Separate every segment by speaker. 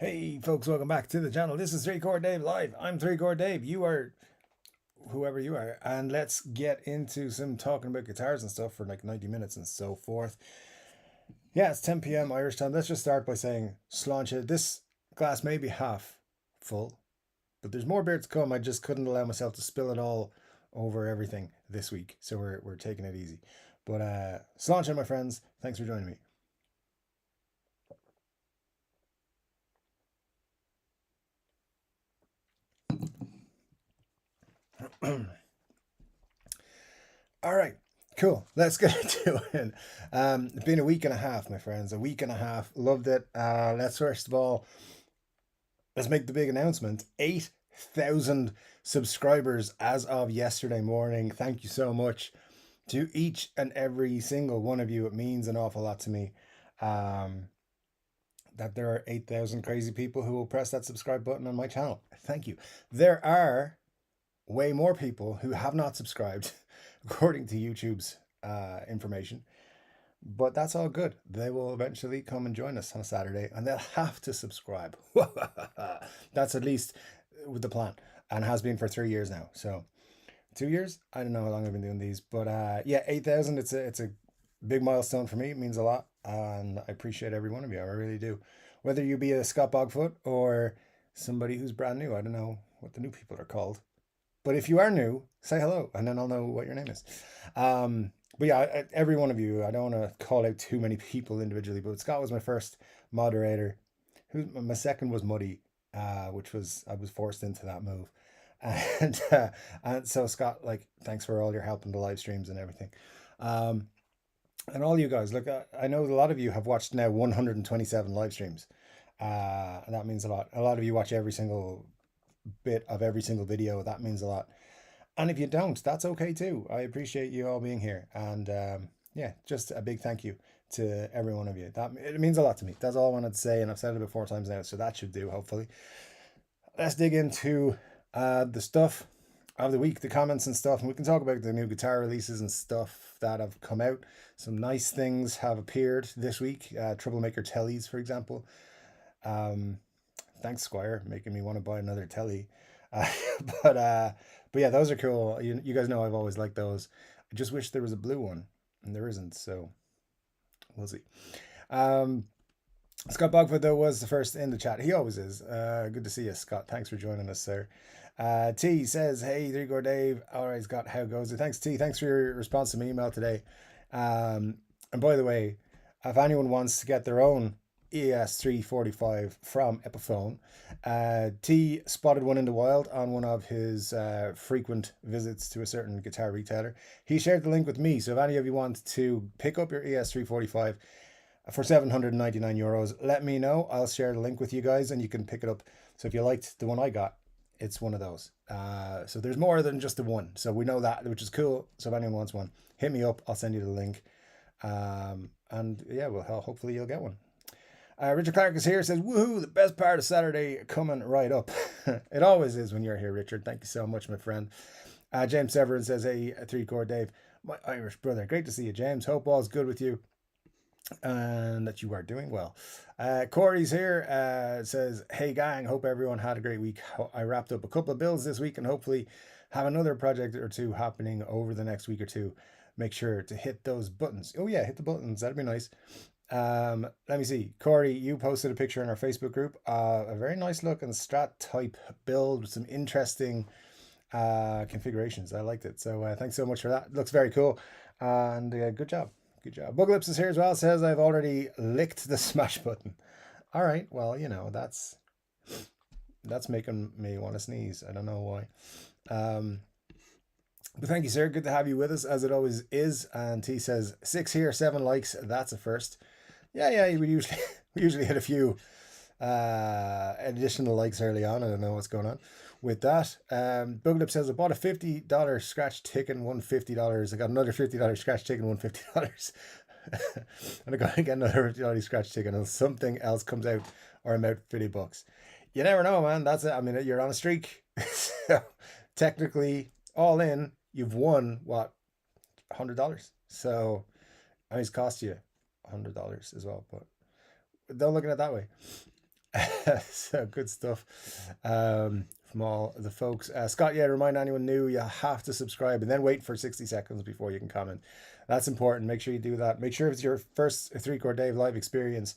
Speaker 1: Hey folks, welcome back to the channel. This is Chord Dave live. I'm Chord Dave. You are whoever you are, and let's get into some talking about guitars and stuff for like 90 minutes and so forth. Yeah, it's 10 p.m. Irish time. Let's just start by saying sláinte. This glass may be half full, but there's more beer to come. I just couldn't allow myself to spill it all over everything this week, so we're taking it easy. But sláinte, my friends. Thanks for joining me. All right, cool. Let's get into it. It's been a week and a half, my friends. A week and a half. Loved it. Let's first of all let's make the big announcement. 8,000 subscribers as of yesterday morning. Thank you so much to each and every single one of you. It means an awful lot to me. That there are 8,000 crazy people who will press that subscribe button on my channel. Thank you. There are way more people who have not subscribed, according to YouTube's information. But that's all good. They will eventually come and join us on a Saturday, and they'll have to subscribe. That's at least with the plan, and has been for 3 years now. So 2 years. I don't know how long I've been doing these, but yeah, 8,000. It's a big milestone for me. It means a lot, and I appreciate every one of you. I really do. Whether you be a Scott Bogfoot or somebody who's brand new, I don't know what the new people are called. But if you are new, say hello, and then I'll know what your name is. But yeah, every one of you, I don't want to call out too many people individually, but Scott was my first moderator. My second was Muddy, which was I was forced into that move. And so Scott, like, thanks for all your help in the live streams and everything. Um, and all you guys, look, I know a lot of you have watched now 127 live streams. And that means a lot. A lot of you watch every single bit of every single video. That means a lot. And if you don't, that's okay too. I appreciate you all being here. And yeah, just a big thank you to every one of you. That it means a lot to me. That's all I wanted to say. And I've said it about 4 times now. So that should do, hopefully. Let's dig into the stuff of the week, the comments and stuff. And we can talk about the new guitar releases and stuff that have come out. Some nice things have appeared this week. Troublemaker Tellies, for example. Um, Thanks, Squire, making me want to buy another telly. Uh, but uh, but yeah, those are cool. You guys know I've always liked those. I just wish there was a blue one, and there isn't. So we'll see. Um, Scott Bogford though was the first in the chat. He always is. Good to see you, Scott. Thanks for joining us, sir. T says, "Hey, there you go, Dave. All right, Scott. How goes it? Thanks, T. Thanks for your response to my email today. And by the way, if anyone wants to get their own ES345 from Epiphone. T spotted one in the wild on one of his frequent visits to a certain guitar retailer. He shared the link with me, so if any of you want to pick up your ES345 for €799, let me know. I'll share the link with you guys and you can pick it up. So if you liked the one I got, it's one of those. So there's more than just the one. So we know that, which is cool. So if anyone wants one, hit me up. I'll send you the link. And yeah, well, hopefully you'll get one. Richard Clark is here, says, woohoo, the best part of Saturday coming right up. It always is when you're here, Richard. Thank you so much, my friend. James Severin says, hey, Chord Dave, my Irish brother. Great to see you, James. Hope all's good with you and that you are doing well. Corey's here, says, hey, gang, hope everyone had a great week. I wrapped up a couple of builds this week and hopefully have another project or two happening over the next week or two. Make sure to hit those buttons. Oh, yeah, hit the buttons. That'd be nice. Let me see. Corey, you posted a picture in our Facebook group. A very nice looking Strat type build with some interesting configurations. I liked it. So thanks so much for that. It looks very cool. And good job. Good job. Buglips is here as well. Says I've already licked the smash button. All right. Well, you know, that's making me want to sneeze. I don't know why. But thank you, sir. Good to have you with us, as it always is. And he says 6 here, 7 likes. That's a first. Yeah. We usually hit a few additional likes early on. I don't know what's going on with that. Buglip says I bought a $50 scratch ticket and won $50. I got another $50 scratch ticket and won $50. And I got to get another $50 scratch ticket until something else comes out or I'm out $50. You never know, man. That's it. I mean, you're on a streak. So technically, all in, you've won what, $100. So I mean, it's cost you $100 as well, but don't look at it that way. So good stuff from all the folks. Scott, yeah, remind anyone new you have to subscribe and then wait for 60 seconds before you can comment. That's important. Make sure you do that. Make sure if it's your first Three Chord Dave live experience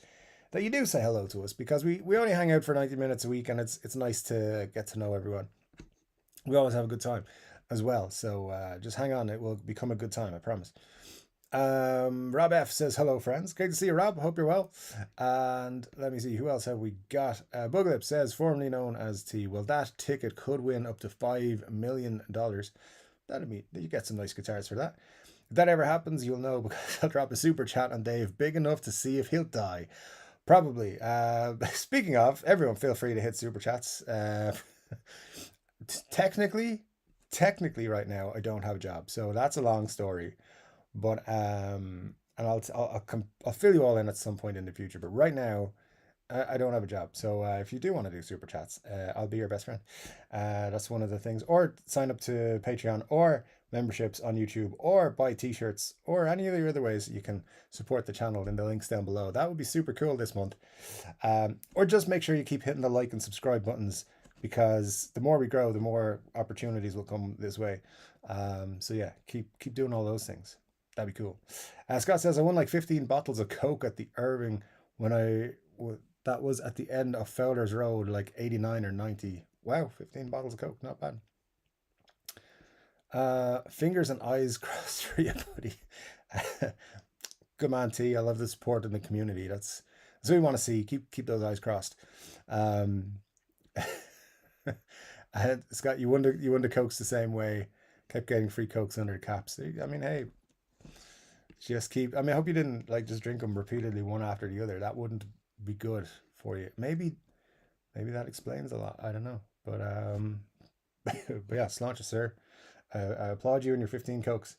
Speaker 1: that you do say hello to us, because we only hang out for 90 minutes a week, and it's nice to get to know everyone. We always have a good time as well. So just hang on. It will become a good time, I promise. Rob F says, hello, friends. Great to see you, Rob. Hope you're well. And let me see, who else have we got? Buglip says, formerly known as T. Well, that ticket could win up to $5 million. That'd be, you get some nice guitars for that. If that ever happens, you'll know, because I'll drop a super chat on Dave big enough to see if he'll die. Probably. Speaking of, everyone feel free to hit super chats. Technically right now I don't have a job, so that's a long story. But and I'll fill you all in at some point in the future. But right now, I don't have a job. So if you do want to do super chats, I'll be your best friend. That's one of the things. Or sign up to Patreon or memberships on YouTube, or buy t-shirts, or any of the other ways you can support the channel in the links down below. That would be super cool this month. Or just make sure you keep hitting the like and subscribe buttons, because the more we grow, the more opportunities will come this way. So yeah, keep doing all those things. That'd be cool. Scott says, I won like 15 bottles of Coke at the Irving when that was at the end of Fowler's Road, like 89 or 90. Wow, 15 bottles of Coke, not bad. Fingers and eyes crossed for you, buddy. Good man, T. I love the support in the community. That's what we want to see. Keep those eyes crossed. Scott, you won the Cokes the same way. Kept getting free Cokes under the caps. I mean, hey, just keep. I mean, I hope you didn't like just drink them repeatedly one after the other. That wouldn't be good for you. Maybe that explains a lot. I don't know, but but yeah, sláinte, sir. I applaud you and your 15 Cokes.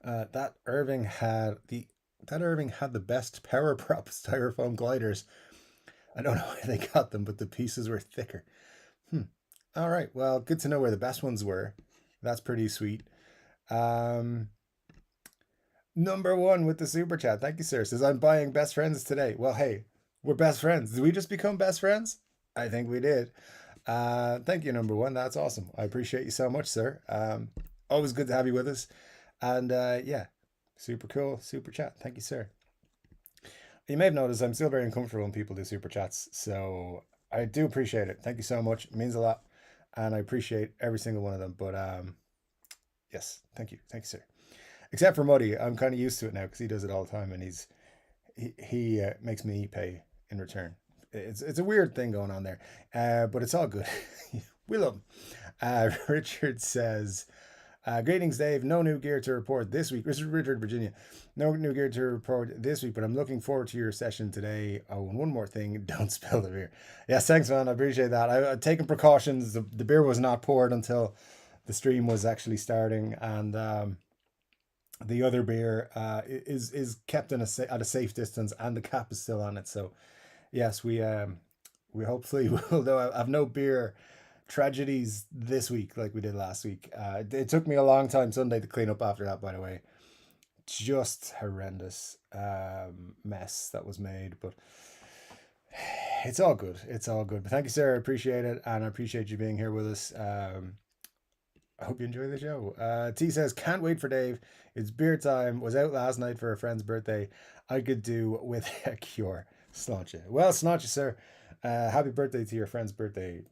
Speaker 1: That Irving had the best power prop styrofoam gliders. I don't know where they got them, but the pieces were thicker. All right. Well, good to know where the best ones were. That's pretty sweet. Number one with the super chat. Thank you, sir. Says, I'm buying best friends today. Well, hey, we're best friends. Did we just become best friends? I think we did. Thank you, number one. That's awesome. I appreciate you so much, sir. Always good to have you with us. And yeah, super cool. Super chat. Thank you, sir. You may have noticed I'm still very uncomfortable when people do super chats. So I do appreciate it. Thank you so much. It means a lot. And I appreciate every single one of them. But yes, thank you. Thank you, sir. Except for Muddy, I'm kind of used to it now because he does it all the time, and he makes me pay in return. It's a weird thing going on there, but it's all good. We love him. Richard says, greetings, Dave. No new gear to report this week. This is Richard, Virginia. No new gear to report this week, but I'm looking forward to your session today. Oh, and one more thing, don't spill the beer. Yes, thanks, man. I appreciate that. I've taken precautions. The beer was not poured until the stream was actually starting, and the other beer is kept at a safe distance, and the cap is still on it. So yes, we hopefully will have no beer tragedies this week like we did last week. It took me a long time Sunday to clean up after that, by the way. Just horrendous mess that was made, but it's all good. It's all good. But thank you, sir. I appreciate it, and I appreciate you being here with us. I hope you enjoy the show. T says, can't wait for Dave. It's beer time. Was out last night for a friend's birthday. I could do with a cure. Sláinte. Well, sláinte, sir. Happy birthday to your friend's birthday.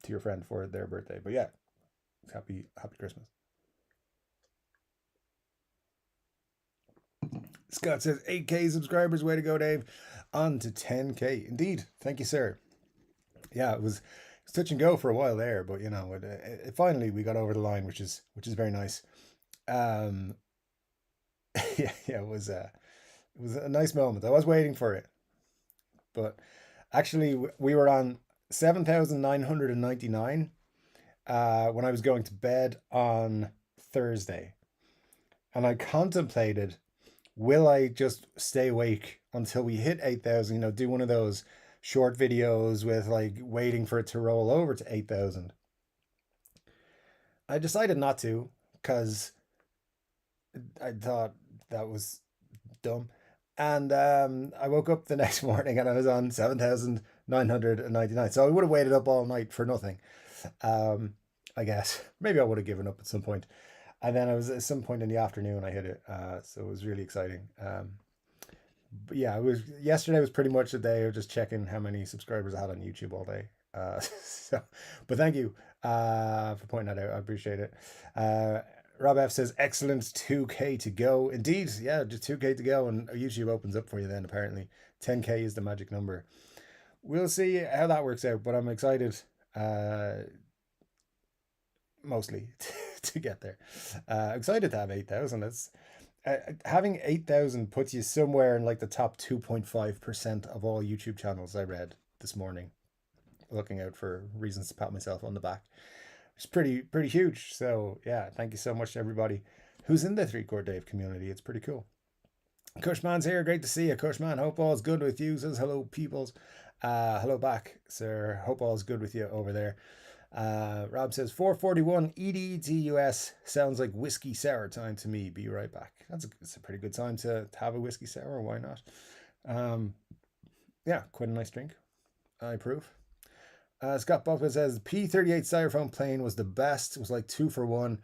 Speaker 1: To your friend for their birthday. But yeah, happy Christmas. Scott says, 8K subscribers. Way to go, Dave. On to 10K. Indeed. Thank you, sir. Yeah, it was touch and go for a while there, but you know, it finally we got over the line, which is very nice. Yeah, it was a nice moment. I was waiting for it, but actually we were on 7,999 when I was going to bed on Thursday, and I contemplated, will I just stay awake until we hit 8,000? You know, do one of those short videos with like waiting for it to roll over to 8,000. I decided not to because I thought that was dumb. And I woke up the next morning and I was on 7,999. So I would have waited up all night for nothing. Um, I guess maybe I would have given up at some point. And then I was at some point in the afternoon I hit it. So it was really exciting. But yeah, it was yesterday was pretty much a day of just checking how many subscribers I had on YouTube all day. So, but thank you for pointing that out. I appreciate it. Uh, Rob F says, excellent 2K to go. Indeed, yeah, just 2K to go, and YouTube opens up for you then, apparently. 10K is the magic number. We'll see how that works out, but I'm excited, mostly, to get there. Excited to have 8,000. It's having 8,000 puts you somewhere in like the top 2.5% of all YouTube channels I read this morning, looking out for reasons to pat myself on the back. It's pretty huge. So yeah, thank you so much to everybody who's in the Chord Dave community. It's pretty cool. Cushman's here. Great to see you, Cushman. Hope all's good with you. Says hello, peoples. Hello back, sir. Hope all's good with you over there. Rob says 441 EDTUS sounds like whiskey sour time to me. Be right back. It's a pretty good time to have a whiskey sour. Why not? Yeah, quite a nice drink. I approve. Scott Buckman says P-38 styrofoam plane was the best. It was like 2 for 1.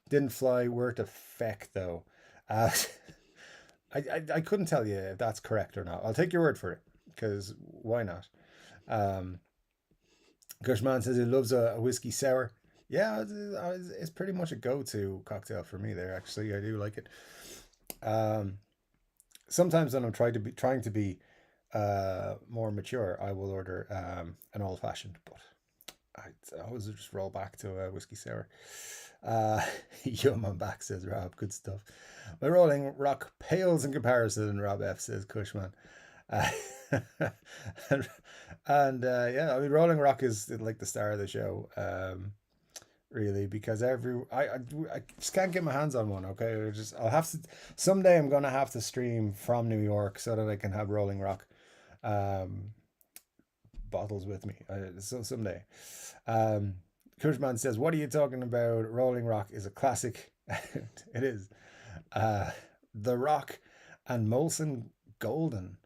Speaker 1: Didn't fly. Worked a feck though. Uh, I couldn't tell you if that's correct or not. I'll take your word for it because why not? Um, Gushman says he loves a whiskey sour. Yeah, it's pretty much a go-to cocktail for me there. Actually, I do like it. Um, Sometimes when I'm trying to be more mature, I will order an old fashioned, but I always just roll back to a whiskey sour. Uh, Yum on back, says Rob. Good stuff. My rolling rock pales in comparison, Rob F says Cushman. Uh, and yeah, I mean, Rolling Rock is like the star of the show, really, because I just can't get my hands on one. Okay, I'll have to someday. I'm gonna have to stream from New York so that I can have Rolling Rock um, bottles with me. So someday. Um, Kurzman says, "What are you talking about? Rolling Rock is a classic. It is. Uh, the Rock and Molson Golden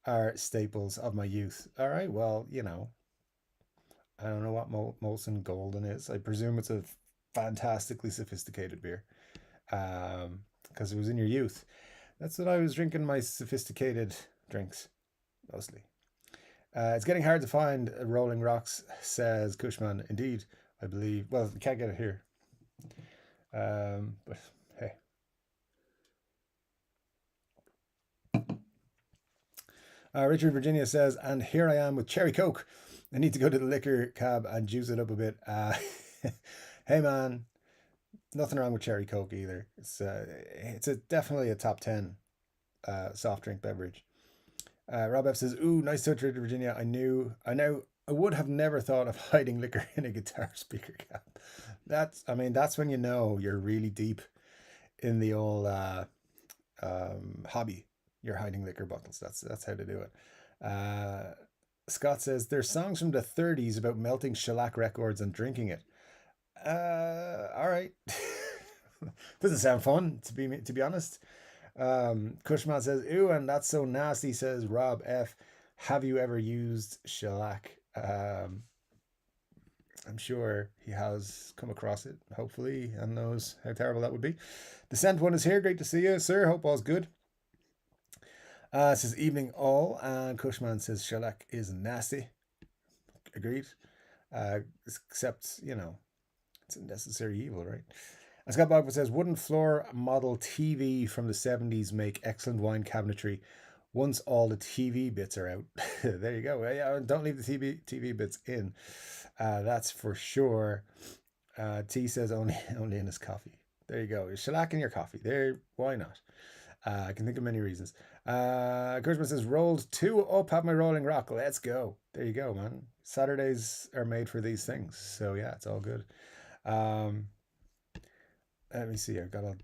Speaker 1: are staples of my youth. All right, well, I don't know what Molson Golden is. I presume it's a fantastically sophisticated beer, because it was in your youth. That's what I was drinking my sophisticated drinks mostly. It's getting hard to find Rolling Rocks, says Cushman. Indeed, I believe. Well, you can't get it here. But hey. Richard Virginia says, and here I am with Cherry Coke. I need to go to the liquor cab and juice it up a bit. Hey man, nothing wrong with Cherry Coke either. It's definitely a top 10 soft drink beverage. Rob F says, "Ooh, nice touch, Richard Virginia. I would have never thought of hiding liquor in a guitar speaker cab. That's when you know you're really deep in the old hobby. You're hiding liquor bottles. That's how to do it." Scott says there's songs from the 30s about melting shellac records and drinking it. All right. Doesn't sound fun to be honest. Cushman says, "Ooh, and that's so nasty," says Rob F. Have you ever used shellac? I'm sure he has come across it, hopefully, and knows how terrible that would be. The Scent one is here. Great to see you, sir. Hope all's good. Says evening all, and Cushman says shellac is nasty. Agreed. Except, it's a necessary evil, right? And Scott Bogman says wooden floor model TV from the 70s make excellent wine cabinetry once all the TV bits are out. There you go. Yeah, don't leave the TV bits in. That's for sure. T says only in his coffee. There you go. Shellac in your coffee. There, why not? I can think of many reasons. Kurzman says, rolled 2 up, have my Rolling Rock. Let's go. There you go, man. Saturdays are made for these things. So, yeah, it's all good. Let me see. I've got a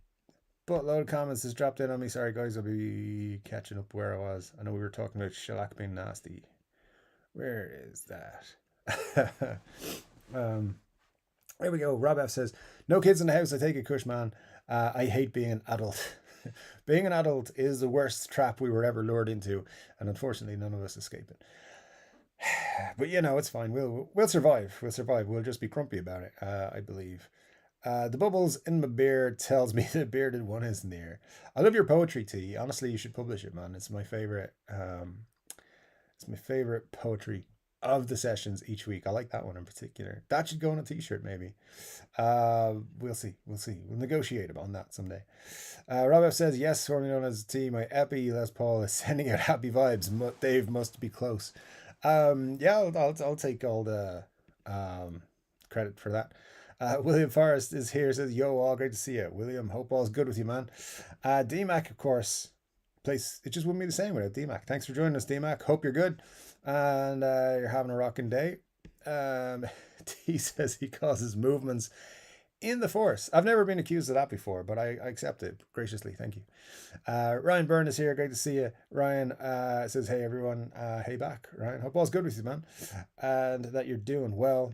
Speaker 1: buttload of comments that's dropped in on me. Sorry, guys. I'll be catching up where I was. I know we were talking about shellac being nasty. Where is that? There we go. Rob F says, no kids in the house. I take it, Kush man. I hate being an adult. Being an adult is the worst trap we were ever lured into, and unfortunately, none of us escape it. But you know, it's fine. We'll survive. We'll survive. We'll just be grumpy about it. I believe. The bubbles in my beard tells me the bearded one is near. I love your poetry, T. Honestly, you should publish it, man. It's my favorite. It's my favorite poetry of the sessions each week. I like that one in particular. That should go on a T-shirt, maybe. We'll see. We'll see. We'll negotiate on that someday. Rob says, yes, formerly known as T. My Epi Les Paul is sending out happy vibes. Dave must be close. Yeah, I'll take all the credit for that. William Forrest is here, says, yo, all great to see you. William, hope all's good with you, man. DMAC, of course, place, it just wouldn't be the same without DMAC. Thanks for joining us, DMAC. Hope you're good and you're having a rocking day. He says he causes movements in the force. I've never been accused of that before, but I accept it graciously. Thank you. Ryan Byrne is here. Great to see you. Ryan says, hey, everyone. Hey back, Ryan. Hope all's good with you, man, and that you're doing well.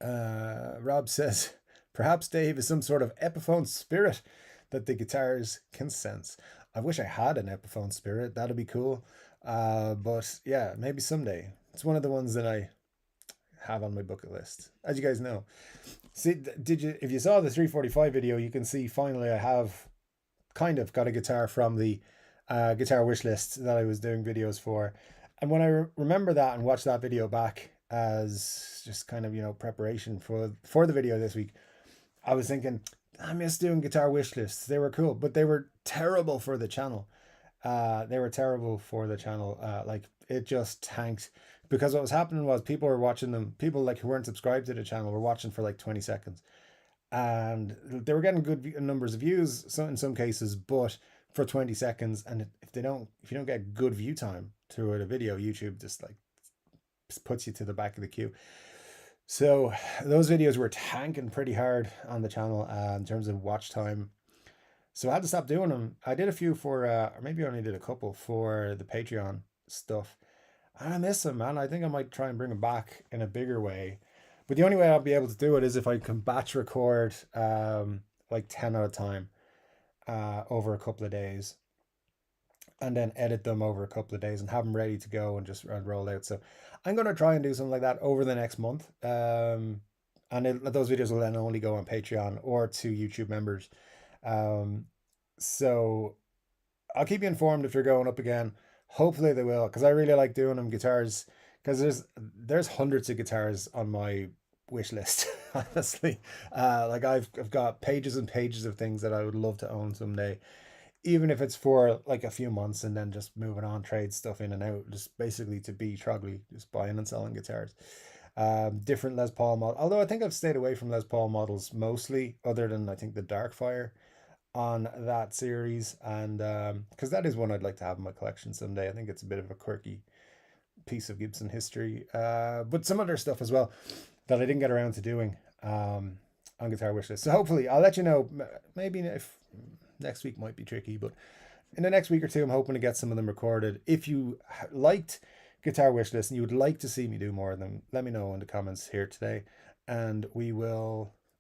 Speaker 1: Rob says, perhaps Dave is some sort of Epiphone spirit that the guitars can sense. I wish I had an Epiphone spirit. That'd be cool. But yeah, maybe someday. It's one of the ones that I have on my bucket list, as you guys know. See, if you saw the 345 video, you can see finally I have kind of got a guitar from the guitar wish list that I was doing videos for. And when I remember that and watch that video back as just kind of, you know, preparation for the video this week, I was thinking, I miss doing guitar wish lists. They were cool, but they were terrible for the channel. They were terrible for the channel. Like it just tanked because what was happening was people were watching them. People like who weren't subscribed to the channel were watching for like 20 seconds, and they were getting good numbers of views. So in some cases, but for 20 seconds, and if you don't get good view time to a video, YouTube just like puts you to the back of the queue. So those videos were tanking pretty hard on the channel in terms of watch time. So I had to stop doing them. I did a few for, or maybe I only did a couple for the Patreon stuff. And I miss them, man. I think I might try and bring them back in a bigger way. But the only way I'll be able to do it is if I can batch record like 10 at a time over a couple of days. And then edit them over a couple of days and have them ready to go and just roll out. So I'm going to try and do something like that over the next month. And those videos will then only go on Patreon or to YouTube members. So I'll keep you informed if you're going up again. Hopefully they will, because I really like doing them guitars. Because there's hundreds of guitars on my wish list, honestly. Like I've got pages and pages of things that I would love to own someday, even if it's for like a few months and then just moving on, trade stuff in and out, just basically to be Trogley, just buying and selling guitars. Different Les Paul model, although I think I've stayed away from Les Paul models mostly, other than I think the Darkfire on that series, and because that is one I'd like to have in my collection someday. I think it's a bit of a quirky piece of Gibson history, but some other stuff as well that I didn't get around to doing on Guitar Wishlist. So hopefully I'll let you know. Maybe if next week might be tricky, but in the next week or two, I'm hoping to get some of them recorded. If you liked Guitar Wishlist and you would like to see me do more of them, let me know in the comments here today, and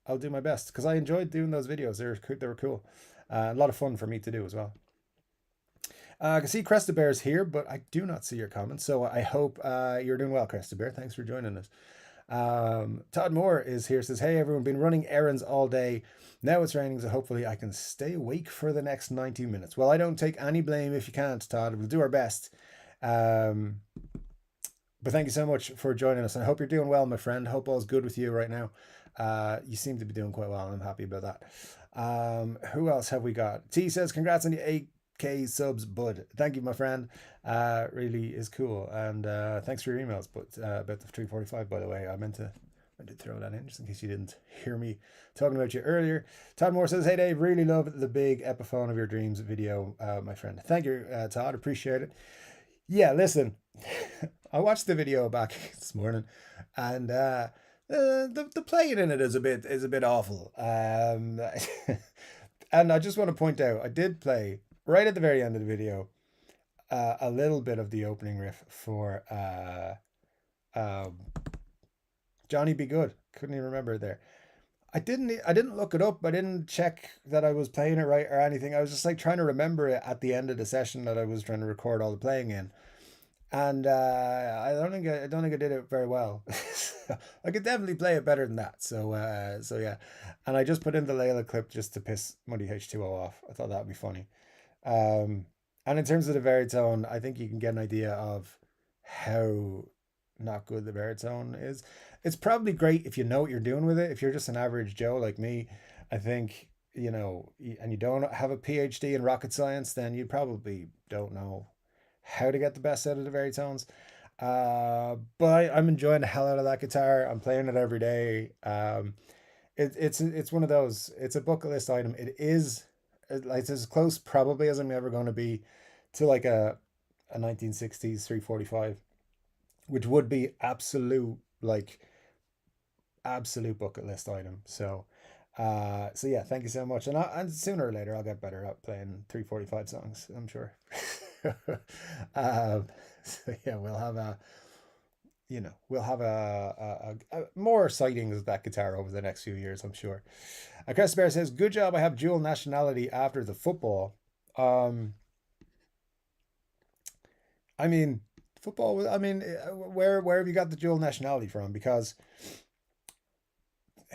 Speaker 1: I'll do my best, because I enjoyed doing those videos. They were cool. A lot of fun for me to do as well. I can see Crested Bear's here, but I do not see your comments. So I hope you're doing well, Crested Bear. Thanks for joining us. Todd Moore is here, says, hey, everyone, been running errands all day. Now it's raining, so hopefully I can stay awake for the next 90 minutes. Well, I don't take any blame if you can't, Todd. We'll do our best. But thank you so much for joining us. And I hope you're doing well, my friend. Hope all's good with you right now. You seem to be doing quite well, and I'm happy about that. Who else have we got? T says, congrats on the 8K subs, bud. Thank you, my friend. Really is cool. And thanks for your emails. But about the 345, by the way, I meant to throw that in just in case you didn't hear me talking about you earlier. Todd Moore says, hey, Dave, really love the big Epiphone of your dreams video, my friend. Thank you, Todd. Appreciate it. Yeah, listen, I watched the video back this morning, and the playing in it is a bit awful. And I just want to point out, I did play right at the very end of the video a little bit of the opening riff for Johnny Be Good, couldn't even remember it there. I didn't look it up. I didn't check that I was playing it right or anything. I was just like trying to remember it at the end of the session that I was trying to record all the playing in. And I don't think I did it very well. I could definitely play it better than that. So yeah. And I just put in the Layla clip just to piss Muddy H2O off. I thought that would be funny. Um, and in terms of the baritone, I think you can get an idea of how not good the baritone is. It's probably great if you know what you're doing with it. If you're just an average Joe like me, I think, and you don't have a PhD in rocket science, then you probably don't know how to get the best out of the baritones. But I'm enjoying the hell out of that guitar. I'm playing it every day. It's one of those. It's a bucket list item. It is like it's as close probably as I'm ever going to be to like a 1960s 345, which would be absolute bucket list item. So yeah, thank you so much. And sooner or later I'll get better at playing 345 songs, I'm sure. So yeah, we'll have a more sightings of that guitar over the next few years, I'm sure. Chris Bear says, "Good job. I have dual nationality after the football." Um, I mean, football. I mean, where have you got the dual nationality from? Because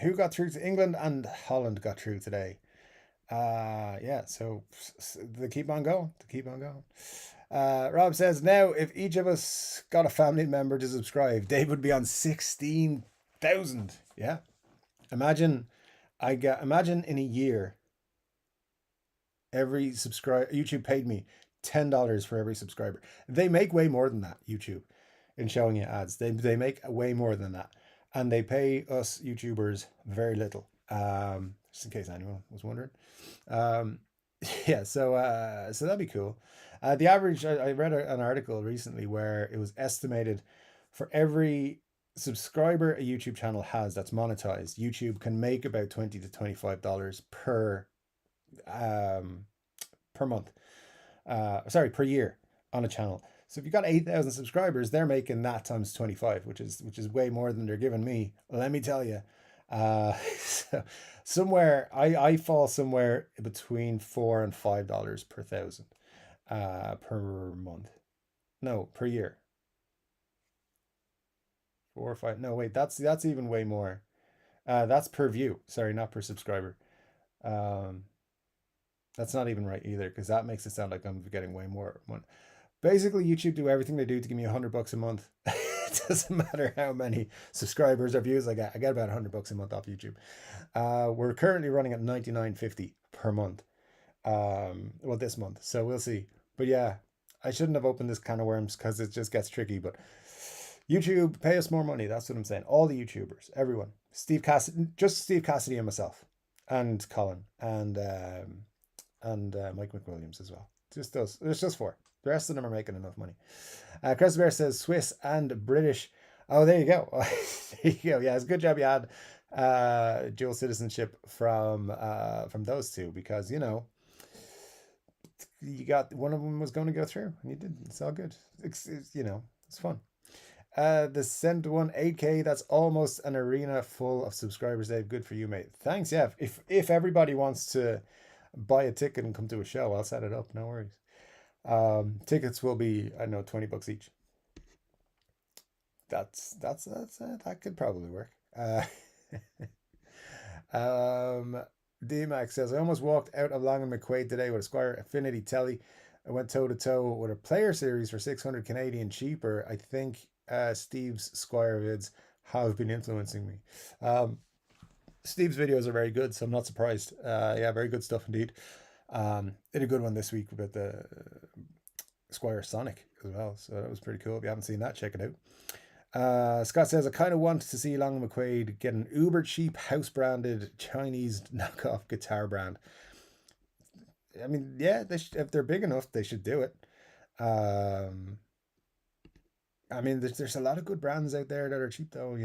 Speaker 1: who got through to England and Holland got through today? Yeah. So they keep on going. They keep on going. Rob says, now if each of us got a family member to subscribe, Dave would be on 16,000. Yeah. Imagine imagine in a year every subscriber YouTube paid me $10 for every subscriber. They make way more than that, YouTube, in showing you ads. They make way more than that. And they pay us YouTubers very little. Just in case anyone was wondering. Um, yeah, so that'd be cool. The average, I read an article recently where it was estimated for every subscriber a YouTube channel has that's monetized, YouTube can make about $20 to $25 um, per month. Sorry, per year on a channel. So if you got 8,000 subscribers, they're making that times 25, which is way more than they're giving me. Let me tell you. So somewhere I fall somewhere between $4 and $5 per thousand per month. No, per year. 4 or 5. No, wait, that's even way more. That's per view. Sorry, not per subscriber. Um, that's not even right either because that makes it sound like I'm getting way more money. Basically, YouTube do everything they do to give me $100 a month. It doesn't matter how many subscribers or views I get. I get about $100 a month off YouTube. We're currently running at $99.50 per month. Well, this month, so we'll see. But yeah, I shouldn't have opened this can of worms because it just gets tricky. But YouTube, pay us more money. That's what I'm saying. All the YouTubers, everyone, just Steve Cassidy and myself, and Colin, and Mike McWilliams as well. Just those. There's just four. The rest of them are making enough money. Chris Bear says Swiss and British. Oh, there you go. There you go. Yeah, it's a good job you had dual citizenship from those two because you got one of them was going to go through and you did. It's all good. It's fun. The send one 8K. That's almost an arena full of subscribers. Dave, good for you, mate. Thanks. Yeah, if everybody wants to buy a ticket and come to a show, I'll set it up. No worries. Tickets will be, I don't know, $20 each. That could probably work. D-Max says, I almost walked out of Long and McQuaid today with a Squire Affinity Telly. I went toe to toe with a player series for 600 Canadian cheaper. I think Steve's Squire vids have been influencing me. Steve's videos are very good, so I'm not surprised. Yeah, very good stuff indeed. Did a good one this week about the Squire Sonic as well, so that was pretty cool. If you haven't seen that, check it out. Scott says, I kind of want to see Long McQuaid get an uber cheap house branded Chinese knockoff guitar brand. I mean, yeah, if they're big enough, they should do it. I mean, there's a lot of good brands out there that are cheap though.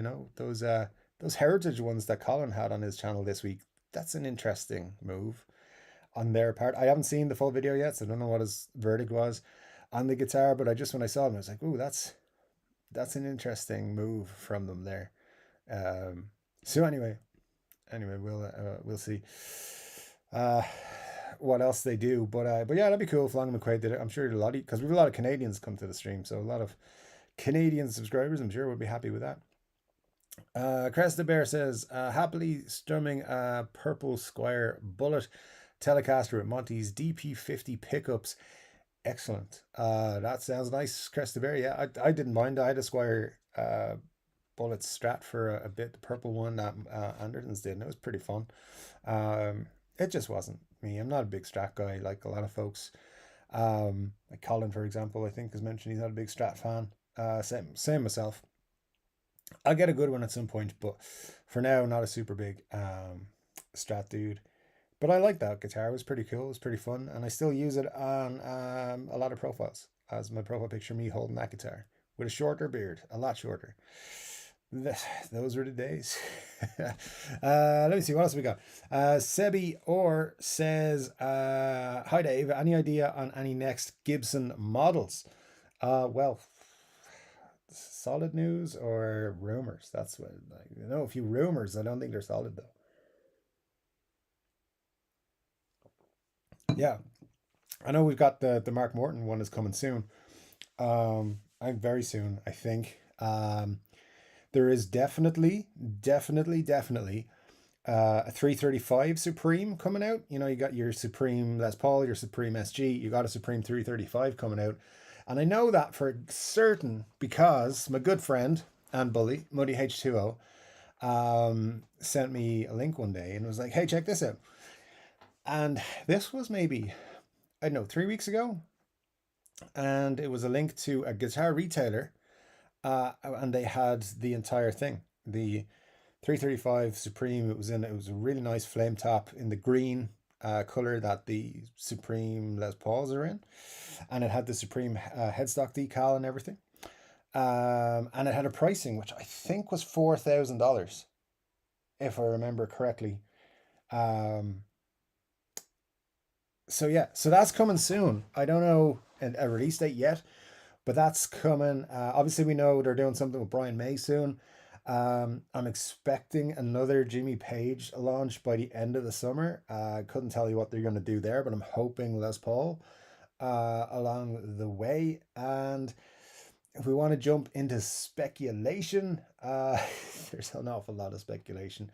Speaker 1: Those heritage ones that Colin had on his channel this week. That's an interesting move on their part. I haven't seen the full video yet, so I don't know what his verdict was on the guitar. But when I saw him, I was like, "Ooh, that's an interesting move from them there." So anyway, we'll see uh, what else they do. But yeah, that'd be cool if Long McQuaid did it. I'm sure a lot because we have a lot of Canadians come to the stream, so a lot of Canadian subscribers, I'm sure, would be happy with that. Crest the Bear says, happily strumming a purple Squire Bullet Telecaster with Monty's DP50 pickups. Excellent. That sounds nice, Crest the Bear. Yeah, I didn't mind. I had a Squire Bullet Strat for a bit, the purple one that Andertons did, and it was pretty fun. It just wasn't me. I'm not a big Strat guy like a lot of folks. Like Colin, for example, I think has mentioned he's not a big Strat fan. Same myself. I'll get a good one at some point, but for now, not a super big Strat dude. But I like that guitar. It was pretty cool. It was pretty fun, and I still use it on a lot of profiles as my profile picture. Me holding that guitar with a shorter beard, a lot shorter. Those were the days. Let me see what else we got. Sebi Orr says, "Hi Dave. Any idea on any next Gibson models?" Well, solid news or rumors. That's what, like, you know, a few rumors. I don't think they're solid though. Yeah, I know we've got the Mark Morton one is coming soon. I'm very soon, I think. There is definitely a 335 Supreme coming out. You know, you got your Supreme Les Paul, your Supreme SG, you got a Supreme 335 coming out. And I know that for certain because my good friend and bully, Muddy H2O, sent me a link one day and was like, hey, check this out. And this was maybe, I don't know, 3 weeks ago. And it was a link to a guitar retailer. And they had the entire thing. The 335 Supreme, it was a really nice flame top in the green color that the Supreme Les Pauls are in. And it had the Supreme headstock decal and everything. And it had a pricing which I think was $4,000, if I remember correctly. Um, so yeah, so that's coming soon. I don't know a release date yet, but that's coming. Obviously, we know they're doing something with Brian May soon. I'm expecting another Jimmy Page launch by the end of the summer. I couldn't tell you what they're going to do there, but I'm hoping Les Paul along the way. And if we want to jump into speculation, there's an awful lot of speculation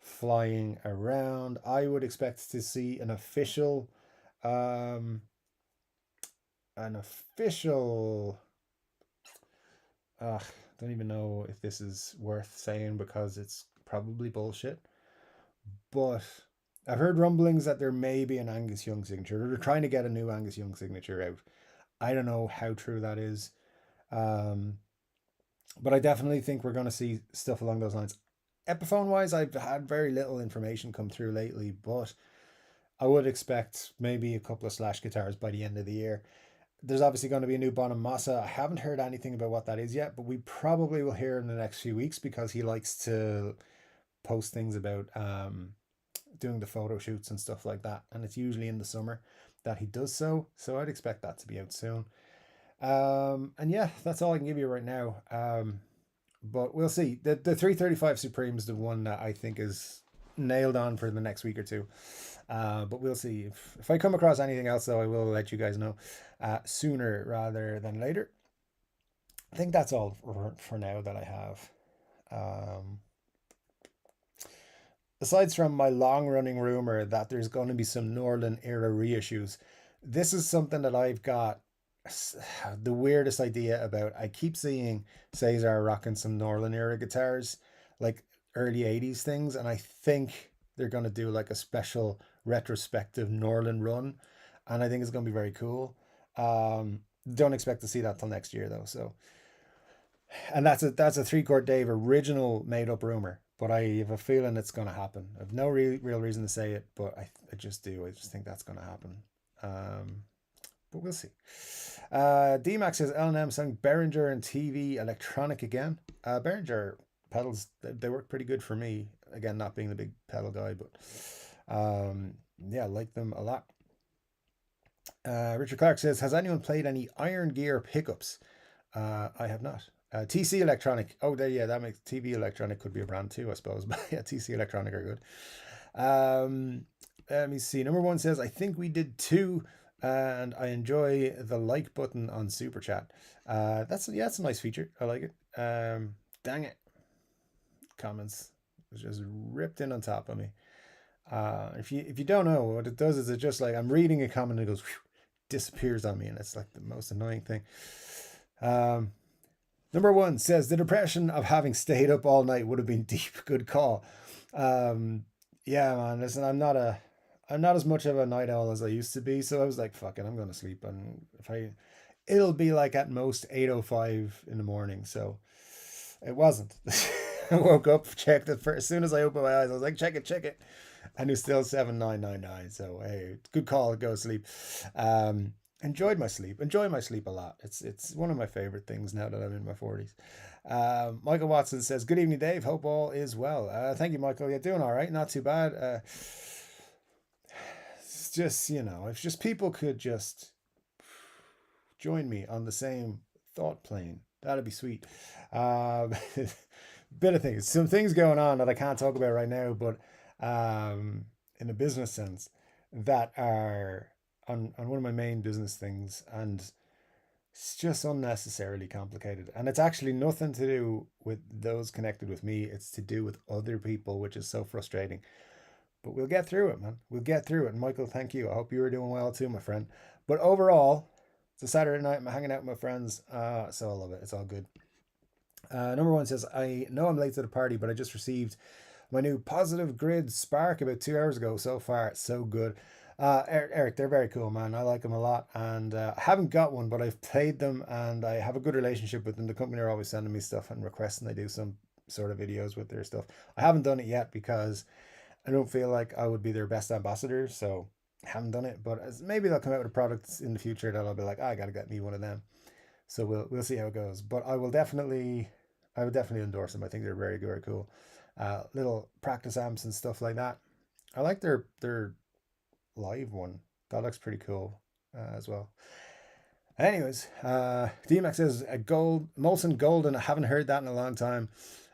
Speaker 1: flying around. I would expect to see um, an official. Don't even know if this is worth saying because it's probably bullshit. But I've heard rumblings that there may be an Angus Young signature. They're trying to get a new Angus Young signature out. I don't know how true that is. Um, but I definitely think we're going to see stuff along those lines. Epiphone wise, I've had very little information come through lately, but I would expect maybe a couple of Slash guitars by the end of the year. There's obviously going to be a new Bonamassa. I haven't heard anything about what that is yet, but we probably will hear in the next few weeks because he likes to post things about doing the photo shoots and stuff like that. And it's usually in the summer that he does so. So I'd expect that to be out soon. And yeah, that's all I can give you right now. But we'll see. The 335 Supreme is the one that I think is nailed on for the next week or two. But we'll see. If I come across anything else, though, I will let you guys know sooner rather than later. I think that's all for now that I have. Aside from my long running rumor that there's going to be some Norlin era reissues, this is something that I've got the weirdest idea about. I keep seeing Cesar rocking some Norlin era guitars, like early 80s things, and I think they're going to do like a special retrospective Norlin run, and I think it's going to be very cool. Don't expect to see that till next year though. So, and that's a three chord Dave original made up rumor, but I have a feeling it's going to happen. I have no real reason to say it, but I just do. I just think that's going to happen. But we'll see. DMAX says L&M selling Behringer and TV electronic again. Behringer pedals, they work pretty good for me. Again, not being the big pedal guy, but yeah, I like them a lot. Richard Clark says, has anyone played any Iron Gear pickups? I have not. TC Electronic. Oh, there, yeah, that makes TV Electronic could be a brand too, I suppose. But yeah, TC Electronic are good. Let me see. Number one says, I think we did two, and I enjoy the like button on Super Chat. That's a nice feature. I like it. Dang it. Comments was just ripped in on top of me. If you don't know what it does, is it just like I'm reading a comment and it goes whew, disappears on me, and it's like the most annoying thing. Um, Number one says the depression of having stayed up all night would have been deep. Good call. Um, yeah, man. Listen, I'm not as much of a night owl as I used to be. So I was like, fuck it, I'm going to sleep. And it'll be like at most 8:05 in the morning. So it wasn't. I woke up, checked it as soon as I opened my eyes. I was like, check it. And it's still 7:999. So hey, good call. Go sleep. Um, Enjoy my sleep a lot. It's one of my favorite things now that I'm in my 40s. Michael Watson says, good evening, Dave, hope all is well. Thank you, Michael. Yeah, doing all right, not too bad. It's just, if just people could just join me on the same thought plane, that'd be sweet. um, Bit of things, some things going on that I can't talk about right now, but in a business sense, that are on one of my main business things, and it's just unnecessarily complicated. And it's actually nothing to do with those connected with me, it's to do with other people, which is so frustrating. But we'll get through it, man. We'll get through it. And Michael, thank you. I hope you are doing well too, my friend. But overall, it's a Saturday night. I'm hanging out with my friends. So I love it. It's all good. Number one says, I know I'm late to the party, but I just received my new Positive Grid Spark about 2 hours ago. So far, it's so good. Eric, they're very cool, man. I like them a lot, and I haven't got one, but I've played them, and I have a good relationship with them. The company are always sending me stuff and requesting I do some sort of videos with their stuff. I haven't done it yet because I don't feel like I would be their best ambassador, so I haven't done it. But maybe they'll come out with products in the future that I'll be like, I gotta get me one of them. So we'll see how it goes. But I would definitely endorse them. I think they're very cool. Little practice amps and stuff like that. I like their live one. That looks pretty cool as well. Anyways, DMAX says a gold Molson Golden. I haven't heard that in a long time.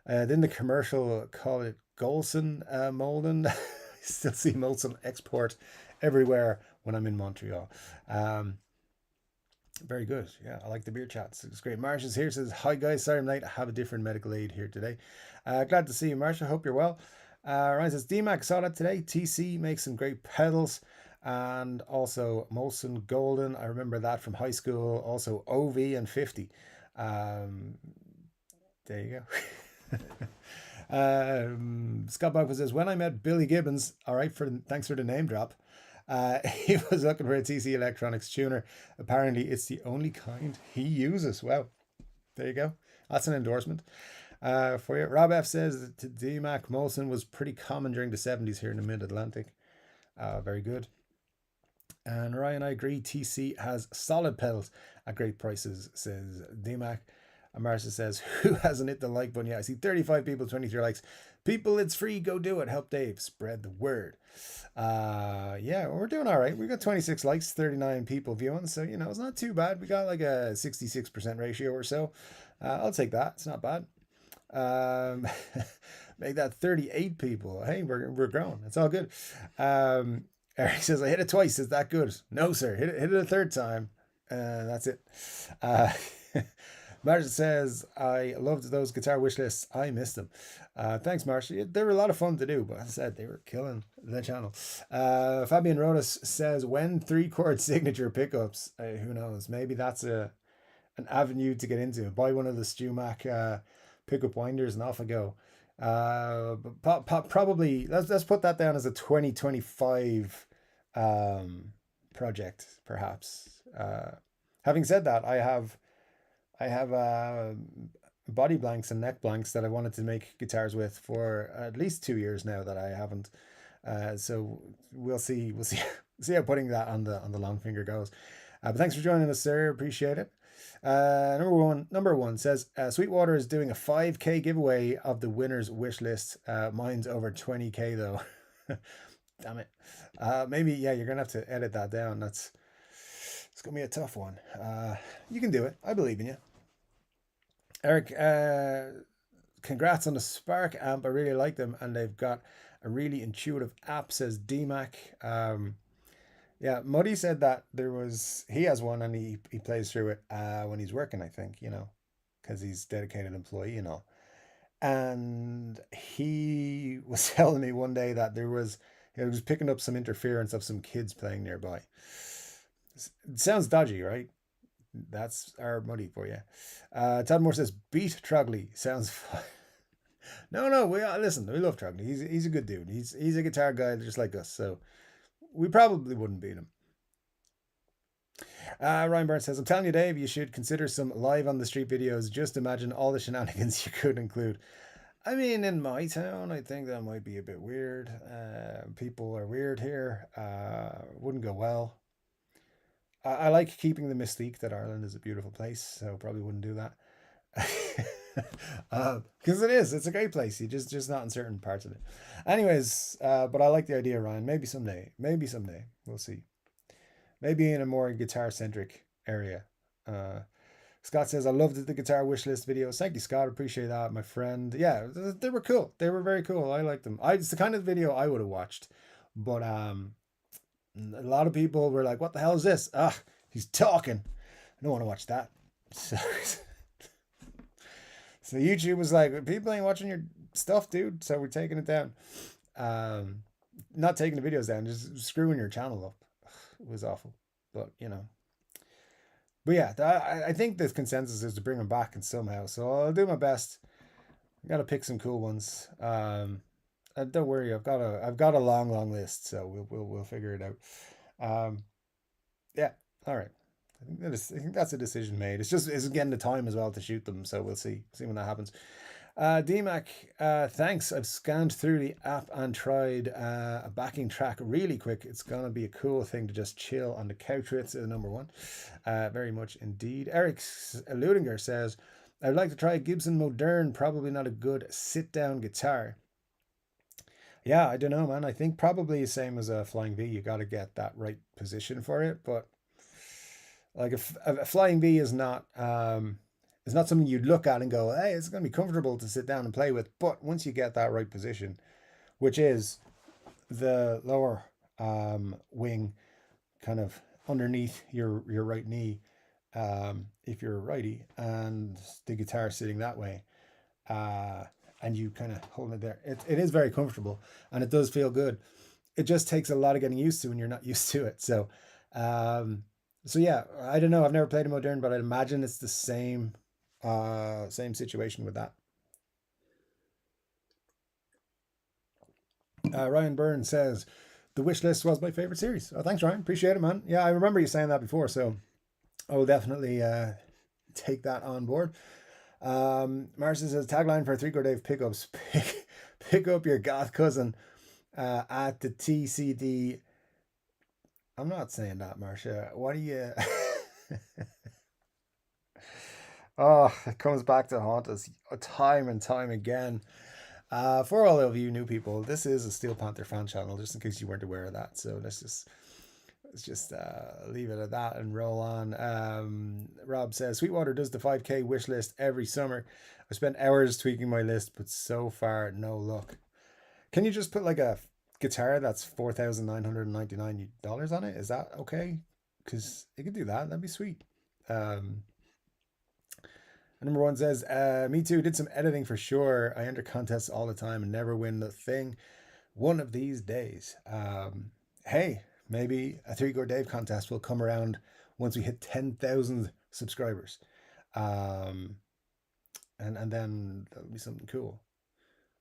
Speaker 1: Then the commercial call it Golson Molden. I still see Molson export everywhere when I'm in Montreal. Um, Very good. Yeah, I like the beer chats. It's great. Marsha's here, says, hi guys, sorry I'm late. I have a different medical aid here today. Glad to see you, Marsha. Hope you're well. Ryan says, DMAC saw that today. TC makes some great pedals. And also Molson Golden. I remember that from high school. Also OV and 50. Um, there you go. Scott Buckman says, when I met Billy Gibbons, all right, thanks for the name drop. He was looking for a TC Electronics tuner. Apparently, it's the only kind he uses. Well, there you go. That's an endorsement for you. Rob F says that DMAC Molson was pretty common during the 70s here in the Mid-Atlantic. Very good. And Ryan, I agree. TC has solid pedals at great prices, says DMAC. And Marcia says, who hasn't hit the like button? Yeah, I see 35 people, 23 likes. People, it's free. Go do it. Help Dave spread the word. Yeah, we're doing all right. We got 26 likes, 39 people viewing. So, it's not too bad. We got like a 66% ratio or so. I'll take that. It's not bad. Make that 38 people. Hey, we're growing. It's all good. Eric says, I hit it twice. Is that good? No, sir. Hit it a third time. That's it. Marcia says, I loved those guitar wish lists. I missed them. Thanks, Marcia. They were a lot of fun to do, but as I said, they were killing the channel. Fabian Rodas says, when 3-chord signature pickups, who knows? Maybe that's an avenue to get into. Buy one of the StewMac pickup winders and off I go. Probably, let's put that down as a 2025 project, perhaps. Having said that, I have body blanks and neck blanks that I wanted to make guitars with for at least 2 years now that I haven't. So we'll see see how putting that on the long finger goes. But thanks for joining us, sir. Appreciate it. Number one says Sweetwater is doing a 5K giveaway of the winner's wish list. Mine's over 20K though. Damn it. Maybe you're gonna have to edit that down. It's gonna be a tough one. You can do it. I believe in you. Eric, congrats on the Spark amp. I really like them, and they've got a really intuitive app, says DMAC. Yeah, Muddy said that he has one and he plays through it when he's working, I think, because he's dedicated employee and all. And he was telling me one day that he was picking up some interference of some kids playing nearby. It sounds dodgy, right? That's our Muddy for you. Todd Moore says, beat Trogley. Sounds fun. No, listen, we love Trogley. He's a good dude. He's a guitar guy just like us, so we probably wouldn't beat him. Ryan Burns says, I'm telling you, Dave, you should consider some live on the street videos. Just imagine all the shenanigans you could include. I mean, in my town, I think that might be a bit weird. People are weird here. Wouldn't go well. I like keeping the mystique that Ireland is a beautiful place, so probably wouldn't do that. Because it's a great place. You just not in certain parts of it. Anyways, but I like the idea, Ryan. Maybe someday. We'll see. Maybe in a more guitar centric area. Scott says, I loved the guitar wish list videos. Thank you, Scott. Appreciate that, my friend. Yeah, they were cool. They were very cool. I liked them. It's the kind of video I would have watched. But a lot of people were like, what the hell is this? He's talking. I don't want to watch that. So YouTube was like, people ain't watching your stuff, dude. So we're taking it down. Not taking the videos down, just screwing your channel up. It was awful. But, But yeah, I think the consensus is to bring them back and somehow. So I'll do my best. I got to pick some cool ones. Don't worry, I've got a long list, so we'll figure it out. Yeah, all right. I think that's a decision made. It's getting the time as well to shoot them, so we'll see when that happens. DMAC, thanks. I've scanned through the app and tried a backing track really quick. It's gonna be a cool thing to just chill on the couch with. Number one, very much indeed. Eric Ludinger says, I'd like to try a Gibson Modern. Probably not a good sit-down guitar. Yeah, I don't know, man. I think probably the same as a Flying V. You got to get that right position for it. But like a Flying V is not it's not something you'd look at and go, hey, it's going to be comfortable to sit down and play with. But once you get that right position, which is the lower wing kind of underneath your right knee, if you're a righty, and the guitar sitting that way, and you kind of hold it there, it is very comfortable and it does feel good. It just takes a lot of getting used to when you're not used to it. So yeah, I don't know. I've never played a Modern, but I'd imagine it's the same situation with that. Ryan Byrne says, the wish list was my favorite series. Oh, thanks, Ryan. Appreciate it, man. Yeah, I remember you saying that before, so I will definitely take that on board. Marcia says, tagline for 3 Chord Dave pickups: pick up your goth cousin at the TCD. I'm not saying that, Marcia. What do you? Oh, it comes back to haunt us time and time again. For all of you new people, this is a Steel Panther fan channel, just in case you weren't aware of that. So let's just leave it at that and roll on. Rob says, Sweetwater does the 5K wish list every summer. I spent hours tweaking my list, but so far no luck. Can you just put like a guitar that's $4,999 on it? Is that okay? Because you could do that. That'd be sweet. Number one says, me too, did some editing for sure. I enter contests all the time and never win the thing. One of these days. Hey, maybe a 3 Chord Dave contest will come around once we hit 10,000 subscribers. And then that'll be something cool.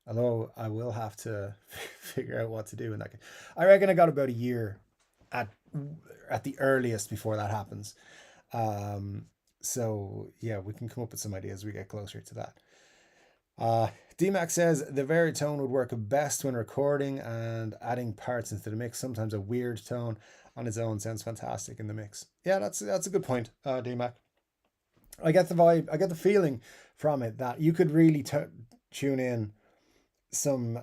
Speaker 1: Although I will have to figure out what to do in that case. I reckon I got about a year at the earliest before that happens. So yeah, we can come up with some ideas as we get closer to that. DMAX says the Veritone would work best when recording and adding parts into the mix. Sometimes a weird tone on its own sounds fantastic in the mix. Yeah, that's a good point, DMAC. I get the vibe, I get the feeling from it that you could really tune in some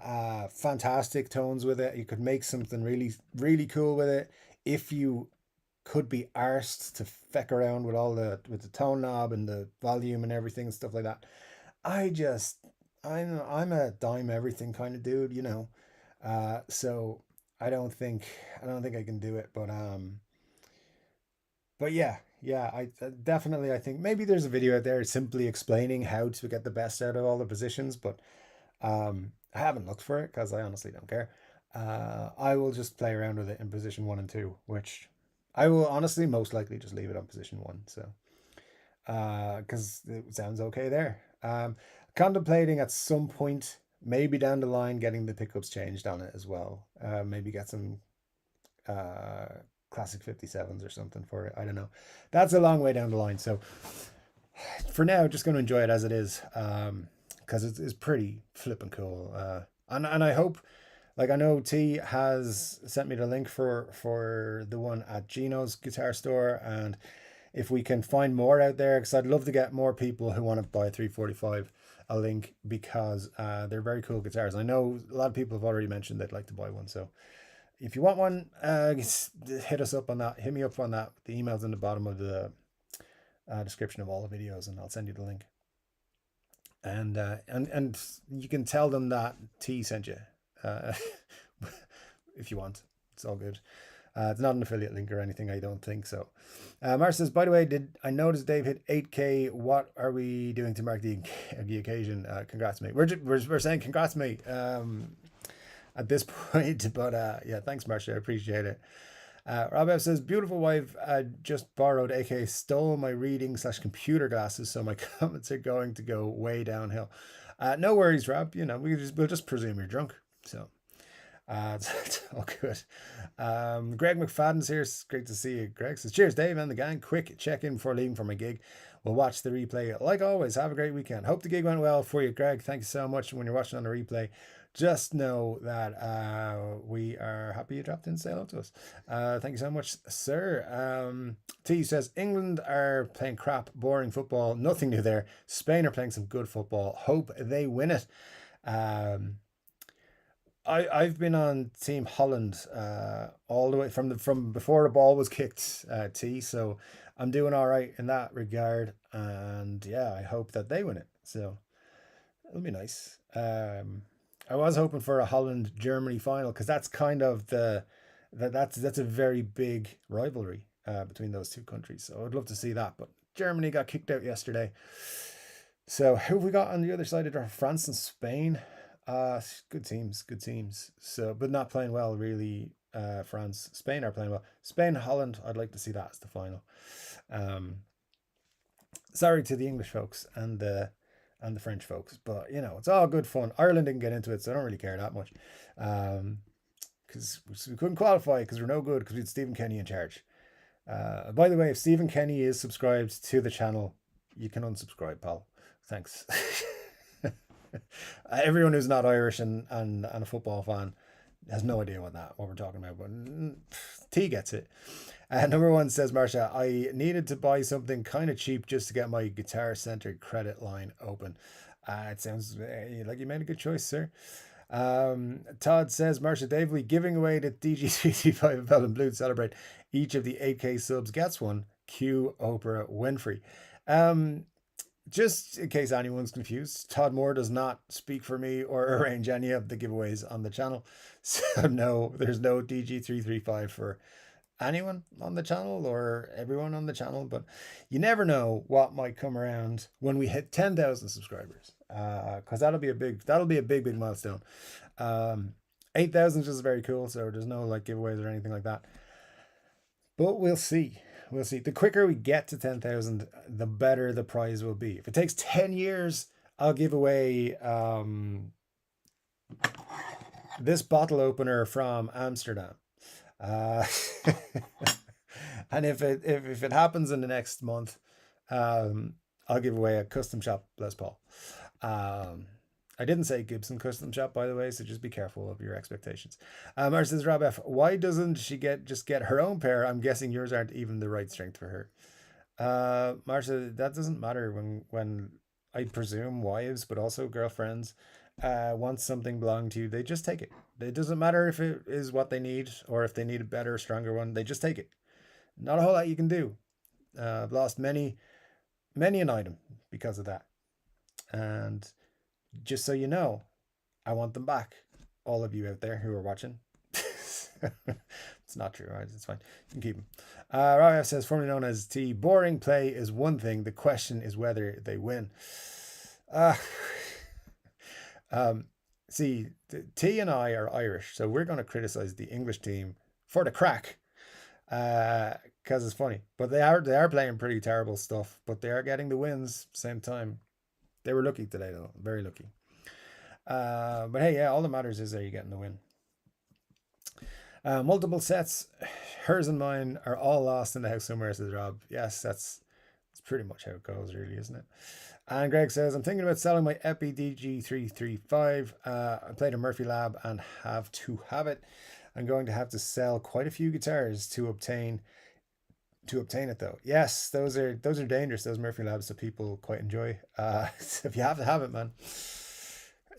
Speaker 1: fantastic tones with it. You could make something really, really cool with it if you could be arsed to feck around with all the with the tone knob and the volume and everything and stuff like that. I just I'm a dime everything kind of dude, you know. So I don't think I don't think I can do it, but yeah, yeah, I definitely I think maybe there's a video out there simply explaining how to get the best out of all the positions, but I haven't looked for it because I honestly don't care. I will just play around with it in position one and two, which I will honestly most likely just leave it on position one. So, because it sounds okay there. Contemplating at some point, maybe down the line, getting the pickups changed on it as well. Maybe get some uh, classic 57s or something for it. I don't know. That's a long way down the line. So for now, just going to enjoy it as it is, because it's pretty flippin' cool. And I hope, like I know T has sent me the link for the one at Gino's guitar store, and if we can find more out there, because I'd love to get more people who want to buy a 345 a link, because they're very cool guitars. I know a lot of people have already mentioned they'd like to buy one, so if you want one, hit us up on that. Hit me up on that. The email's in the bottom of the description of all the videos, and I'll send you the link. And you can tell them that T sent you, uh, if you want. It's all good. It's not an affiliate link or anything, I don't think so. Mar says, by the way, did I notice Dave hit 8K? What are we doing to mark the occasion? Congrats, mate. We're saying congrats, mate. At this point, but yeah, thanks, Marcia. I appreciate it. Rob F says, beautiful wife just borrowed, aka stole my reading / computer glasses, so my comments are going to go way downhill. No worries, Rob. You know, we'll just presume you're drunk. So it's all good. Greg McFadden's here. It's great to see you. Greg says, cheers, Dave and the gang. Quick check in before leaving for my gig. We'll watch the replay. Like always, have a great weekend. Hope the gig went well for you, Greg. Thank you so much. When you're watching on the replay, just know that we are happy you dropped in to say hello to us. Thank you so much, sir. T says, England are playing crap, boring football. Nothing new there. Spain are playing some good football. Hope they win it. I've been on Team Holland all the way from before the ball was kicked, T. So I'm doing all right in that regard, and yeah, I hope that they win it. So it'll be nice. I was hoping for a Holland Germany final, because that's kind of that's a very big rivalry between those two countries. So I'd love to see that, but Germany got kicked out yesterday. So who have we got on the other side of there? France and Spain. Good teams, good teams. So, but not playing well really. France, Spain are playing well. Spain, Holland. I'd like to see that as the final. Sorry to the English folks and the French folks, but you know it's all good fun. Ireland didn't get into it, so I don't really care that much. Because we couldn't qualify because we're no good, because we had Stephen Kenny in charge. By the way, if Stephen Kenny is subscribed to the channel, you can unsubscribe, pal. Thanks. Everyone who's not Irish and a football fan has no idea what we're talking about, but T gets it. Number one says, Marsha, I needed to buy something kind of cheap just to get my Guitar Center credit line open. It sounds like you made a good choice, sir. Todd says, Marsha, Dave, we giving away the DG335 Bell and Blue to celebrate each of the 8K subs gets one. Cue Oprah Winfrey. Just in case anyone's confused, Todd Moore does not speak for me or arrange any of the giveaways on the channel. So no, there's no DG335 for anyone on the channel or everyone on the channel, but you never know what might come around when we hit 10,000 subscribers, because that'll be a big milestone. 8,000 is just very cool, so there's no like giveaways or anything like that, but we'll see. The quicker we get to 10,000, the better the prize will be. If it takes 10 years, I'll give away this bottle opener from Amsterdam. And if it happens in the next month, I'll give away a custom shop Les Paul. I didn't say Gibson custom shop, by the way, so just be careful of your expectations. Mar says, Rob F, why doesn't she just get her own pair? I'm guessing yours aren't even the right strength for her. Marcia, that doesn't matter when I presume wives, but also girlfriends, want something belonging to you. They just take it. It doesn't matter if it is what they need or if they need a better, stronger one. They just take it. Not a whole lot you can do. I've lost many an item because of that. And just so you know, I want them back. All of you out there who are watching. It's not true, right? It's fine. You can keep them. Rayaf says, formerly known as T, boring play is one thing. The question is whether they win. Uh, see, T and I are Irish, so we're going to criticize the English team for the crack because it's funny. But they are playing pretty terrible stuff, but they are getting the wins same time. They were lucky today, though. Very lucky. But hey, yeah, all that matters is that you're getting the win. Multiple sets, hers and mine are all lost in the house somewhere, says Rob. Yes, that's pretty much how it goes, really, isn't it? And Greg says, I'm thinking about selling my Epi DG335. I played a Murphy Lab and have to have it. I'm going to have to sell quite a few guitars to obtain it, though. Yes, those are dangerous, those Murphy Labs that people quite enjoy. So if you have to have it, man,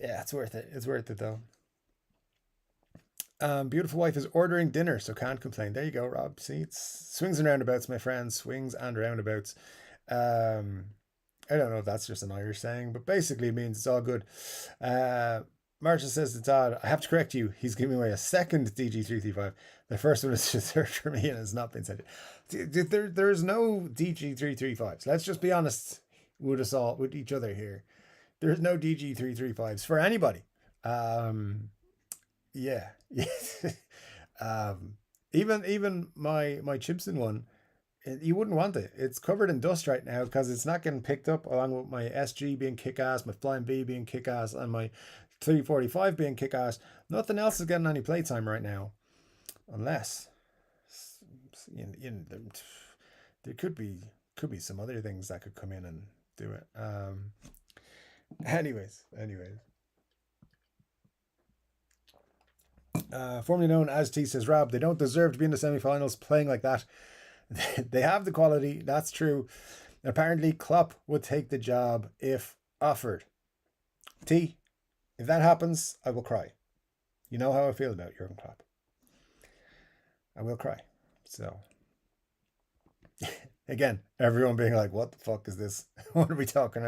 Speaker 1: yeah, it's worth it. It's worth it, though. Beautiful wife is ordering dinner, so can't complain. There you go, Rob. See, it's swings and roundabouts, my friend. Swings and roundabouts. I don't know if that's just an Irish saying, but basically it means it's all good. Marshall says to Todd, I have to correct you. He's giving away a second DG335. The first one is reserved for me and has not been sent. There's no DG335s. Let's just be honest with us all, with each other here. There's no DG335s for anybody. Yeah. Even my Chibson one, you wouldn't want it. It's covered in dust right now because it's not getting picked up, along with my SG being kick-ass, my Flying V being kick-ass, and my 345 being kick-ass. Nothing else is getting any playtime right now, unless there could be some other things that could come in and do it. Anyways. Formerly known as T, says Rob, they don't deserve to be in the semi-finals playing like that. They have the quality, that's true. Apparently Klopp would take the job if offered. T, if that happens, I will cry. You know how I feel about Jurgen Klopp. I will cry. So again, everyone being like, what the fuck is this? What are we talking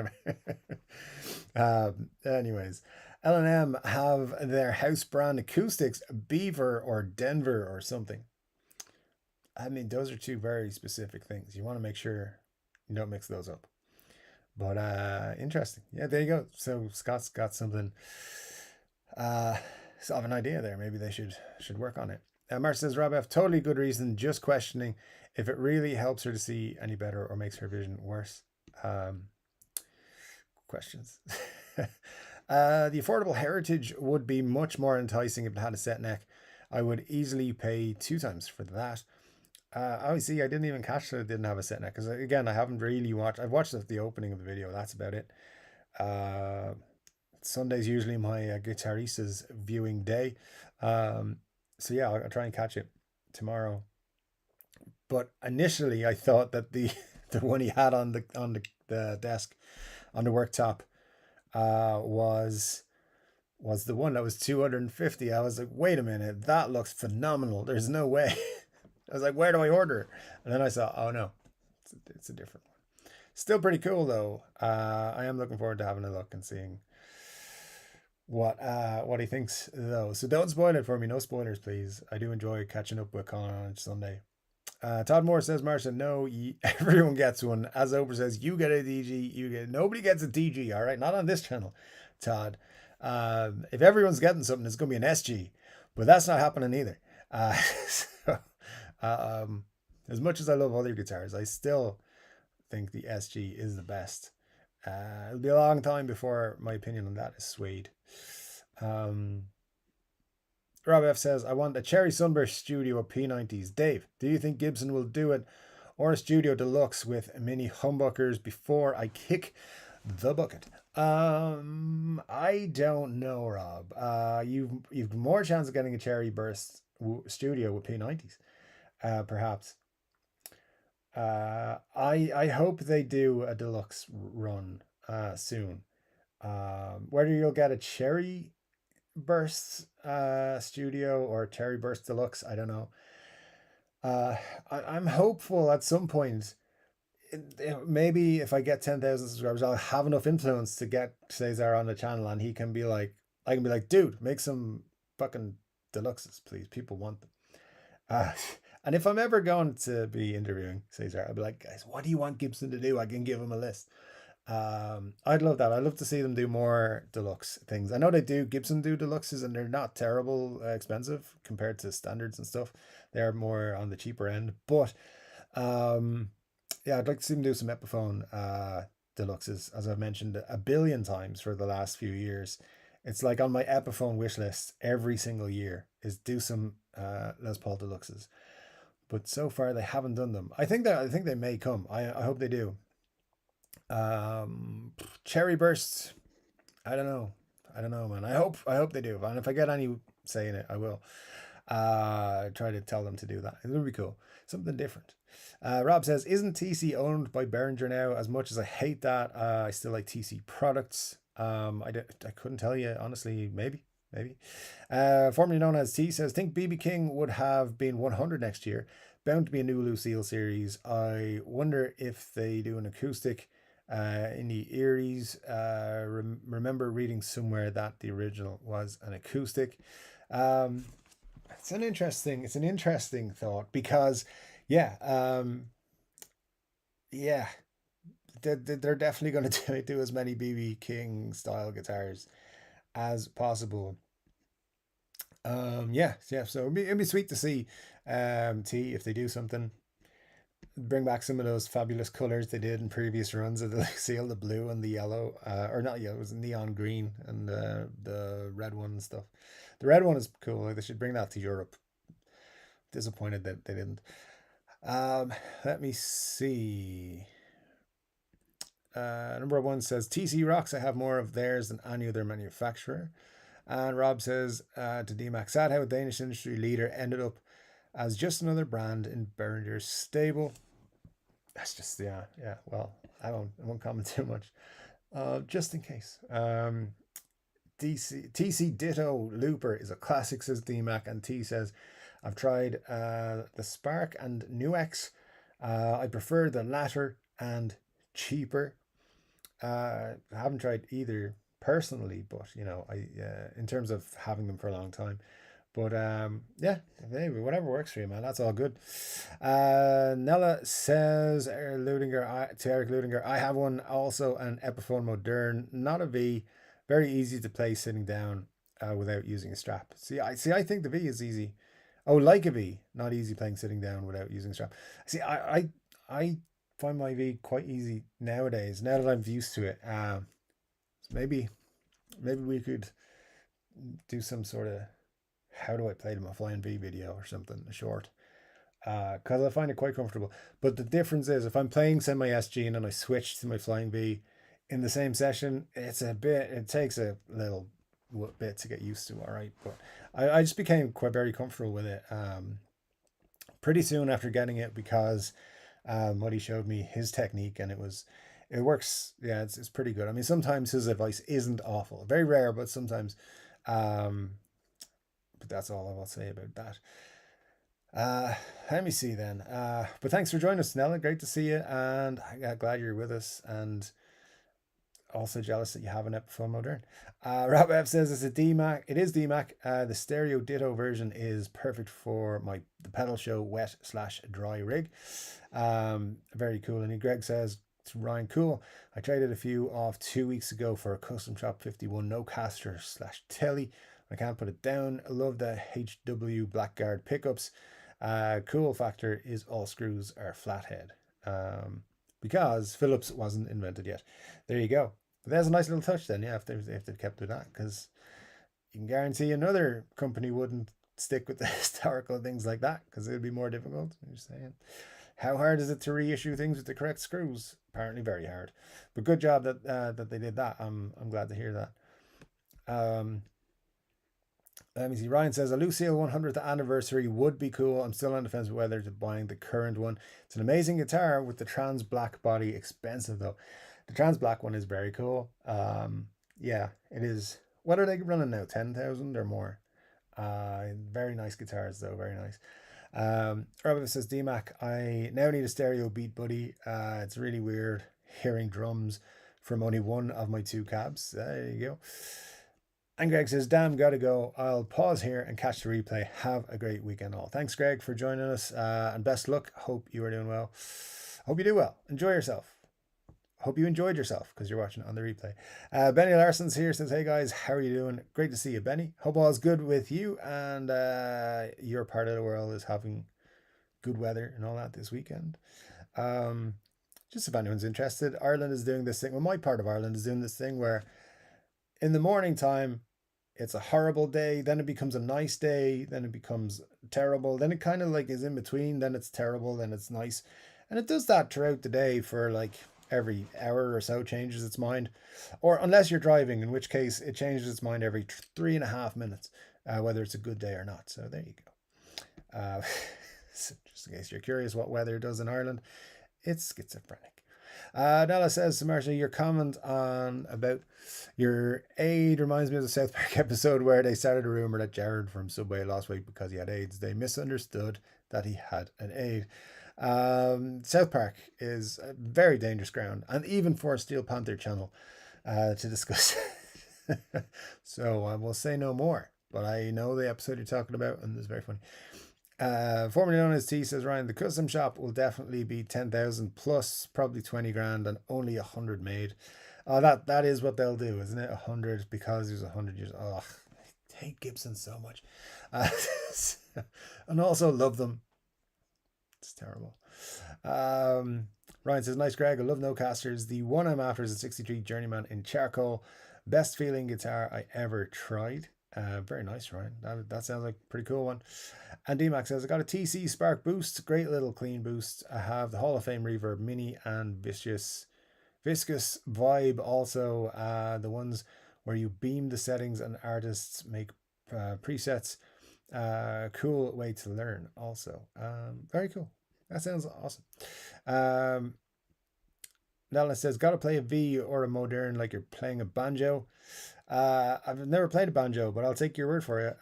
Speaker 1: about? Anyways, L&M have their house brand acoustics Beaver or Denver or something. I mean, those are two very specific things. You want to make sure you don't mix those up. But interesting. Yeah, there you go. So Scott's got something sort of an idea there. Maybe they should work on it. Mark says, Rob F, totally good reason, just questioning if it really helps her to see any better or makes her vision worse. Questions. The affordable Heritage would be much more enticing if it had a set neck. I would easily pay 2 times for that. Oh, see, I didn't even catch that it didn't have a set neck because, again, I haven't really watched. I've watched the opening of the video. That's about it. Sunday's usually my guitarista's viewing day. So yeah, I'll try and catch it tomorrow. But initially, I thought that the one he had on the desk, on the worktop, was the one that was 250. I was like, wait a minute, that looks phenomenal. There's no way. I was like, where do I order? And then I saw, oh no, it's a different one. Still pretty cool though. I am looking forward to having a look and seeing what he thinks though. So don't spoil it for me. No spoilers, please. I do enjoy catching up with Colin on Sunday. Todd Moore says, Marcia, no, everyone gets one. As Oprah says, you get a DG, nobody gets a DG, all right? Not on this channel, Todd. If everyone's getting something, it's going to be an SG, but that's not happening either. So, as much as I love other guitars, I still think the SG is the best. It'll be a long time before my opinion on that is swayed. Rob F says, I want a Cherry Sunburst Studio P90s. Dave, do you think Gibson will do it, or a Studio Deluxe with mini humbuckers before I kick the bucket? I don't know, Rob. You've more chance of getting a Cherry Burst Studio with P90s, perhaps. I hope they do a deluxe run soon. Whether you'll get a Cherry Burst Studio or Cherry Burst Deluxe, I don't know. Uh, I'm hopeful at some point. Maybe if I get 10,000 subscribers, I'll have enough influence to get Cesar on the channel, and he can be like, I can be like, dude, make some fucking deluxes, please. People want them. Uh, and if I'm ever going to be interviewing Cesar, I'll be like, guys, what do you want Gibson to do? I can give him a list. I'd love that. I'd love to see them do more deluxe things. I know they do. Gibson do deluxes, and they're not terrible expensive compared to standards and stuff. They're more on the cheaper end. But um, yeah, I'd like to see them do some Epiphone deluxes, as I've mentioned a billion times for the last few years. It's like on my Epiphone wish list every single year is do some Les Paul deluxes. But so far they haven't done them. I think they may come. I hope they do. Um, Cherry bursts. I don't know. I don't know, man. I hope they do. And if I get any say in it, I will. Try to tell them to do that. It would be cool. Something different. Rob says, isn't TC owned by Behringer now? As much as I hate that, I still like TC products. I couldn't tell you, honestly, maybe. Formerly known as T says, think BB King would have been 100 next year. Bound to be a new Lucille series. I wonder if they do an acoustic in the Eries. Remember reading somewhere that the original was an acoustic. Um, it's an interesting thought because, yeah, yeah, they're definitely going to do as many BB King style guitars as possible. Yeah. So it'd be sweet to see T if they do something. Bring back some of those fabulous colors they did in previous runs of the Lucille, the blue and the yellow, or not yellow, it was neon green and the red one and stuff. The red one is cool. Like, they should bring that to Europe. Disappointed that they didn't. Let me see. Number one says TC rocks. I have more of theirs than any other manufacturer. And Rob says to DMAX, sad how a Danish industry leader ended up as just another brand in Behringer's stable. That's just yeah. Well, I won't comment too much. Just in case. TC Ditto Looper is a classic, says DMAC, and T says, I've tried the Spark and Nuex. I prefer the latter and cheaper. I haven't tried either personally, but I in terms of having them for a long time. But yeah, maybe whatever works for you, man. That's all good. Nella says to Eric Ludinger, I have one also, an Epiphone Moderne, not a V, very easy to play sitting down without using a strap. I think the V is easy. Oh, like a V, not easy playing sitting down without using a strap. See, I find my V quite easy nowadays. Now that I'm used to it, so maybe we could do some sort of how do I play to my flying V video or something, a short. Because I find it quite comfortable. But the difference is if I'm playing semi SG and then I switch to my flying V in the same session, it takes a little bit to get used to, all right. But I just became quite very comfortable with it pretty soon after getting it because what he showed me, his technique, and it works. Yeah, it's pretty good. I mean, sometimes his advice isn't awful. Very rare, but sometimes. But that's all I will say about that. Let me see then. But thanks for joining us, Nella. Great to see you, and I'm glad you're with us. And also jealous that you have an Epiphone Moderne. Rob F says it's a DMAC. It is DMAC. The stereo Ditto version is perfect for the pedal show wet/dry rig. Very cool. And Greg says to Ryan, cool. I traded a few off 2 weeks ago for a Custom Shop 51 no caster / telly. I can't put it down. I love the HW Blackguard pickups. Cool factor is all screws are flathead. Because Phillips wasn't invented yet. There you go. But there's a nice little touch then, yeah, if they've kept with that, because you can guarantee another company wouldn't stick with the historical things like that, because it would be more difficult. I'm just saying. How hard is it to reissue things with the correct screws? Apparently very hard. But good job that they did that. I'm glad to hear that. Let me see. Ryan says a Lucille 100th anniversary would be cool. I'm still on the fence whether to buying the current one. It's an amazing guitar with the trans black body. Expensive though. The trans black one is very cool. Yeah, it is. What are they running now? 10,000 or more. Very nice guitars though. Very nice. Robert says, DMAC, I now need a stereo beat buddy. It's really weird hearing drums from only one of my two cabs. There you go. And Greg says, damn, gotta go. I'll pause here and catch the replay. Have a great weekend all. Thanks, Greg, for joining us. And best luck. Hope you are doing well. Hope you do well. Enjoy yourself. Hope you enjoyed yourself because you're watching on the replay. Benny Larson's here, says, hey guys, how are you doing? Great to see you, Benny. Hope all's good with you and your part of the world is having good weather and all that this weekend. Just if anyone's interested, Ireland is doing this thing. Well, my part of Ireland is doing this thing where in the morning time, it's a horrible day. Then it becomes a nice day. Then it becomes terrible. Then it kind of like is in between. Then it's terrible. Then it's nice. And it does that throughout the day for like every hour or so, changes its mind. Or unless you're driving, in which case it changes its mind every 3.5 minutes, whether it's a good day or not. So there you go. Just in case you're curious what weather does in Ireland, it's schizophrenic. Nella says, Marsha, your comment on about your aid reminds me of the South Park episode where they started a rumor that Jared from Subway lost weight because he had AIDS. They misunderstood that he had an aid. South Park is a very dangerous ground, and even for a Steel Panther channel to discuss. So I will say no more, but I know the episode you're talking about, and it's very funny. Formerly known as T, says Ryan, the custom shop will definitely be 10,000 plus probably 20 grand and only 100 made. That is what they'll do, isn't it? 100 because there's 100 years. Oh, I hate Gibson so much. And also love them. It's terrible. Ryan says, nice Greg, I love no casters. The one I'm after is a 63 Journeyman in charcoal. Best feeling guitar I ever tried. Very nice, Ryan. That sounds like a pretty cool one. And DMAX says, I got a TC Spark Boost. Great little clean boost. I have the Hall of Fame Reverb Mini and Viscous Vibe also. The ones where you beam the settings and artists make presets. Cool way to learn also. Very cool. That sounds awesome. Nella says, gotta play a V or a modern like you're playing a banjo. I've never played a banjo, but I'll take your word for it.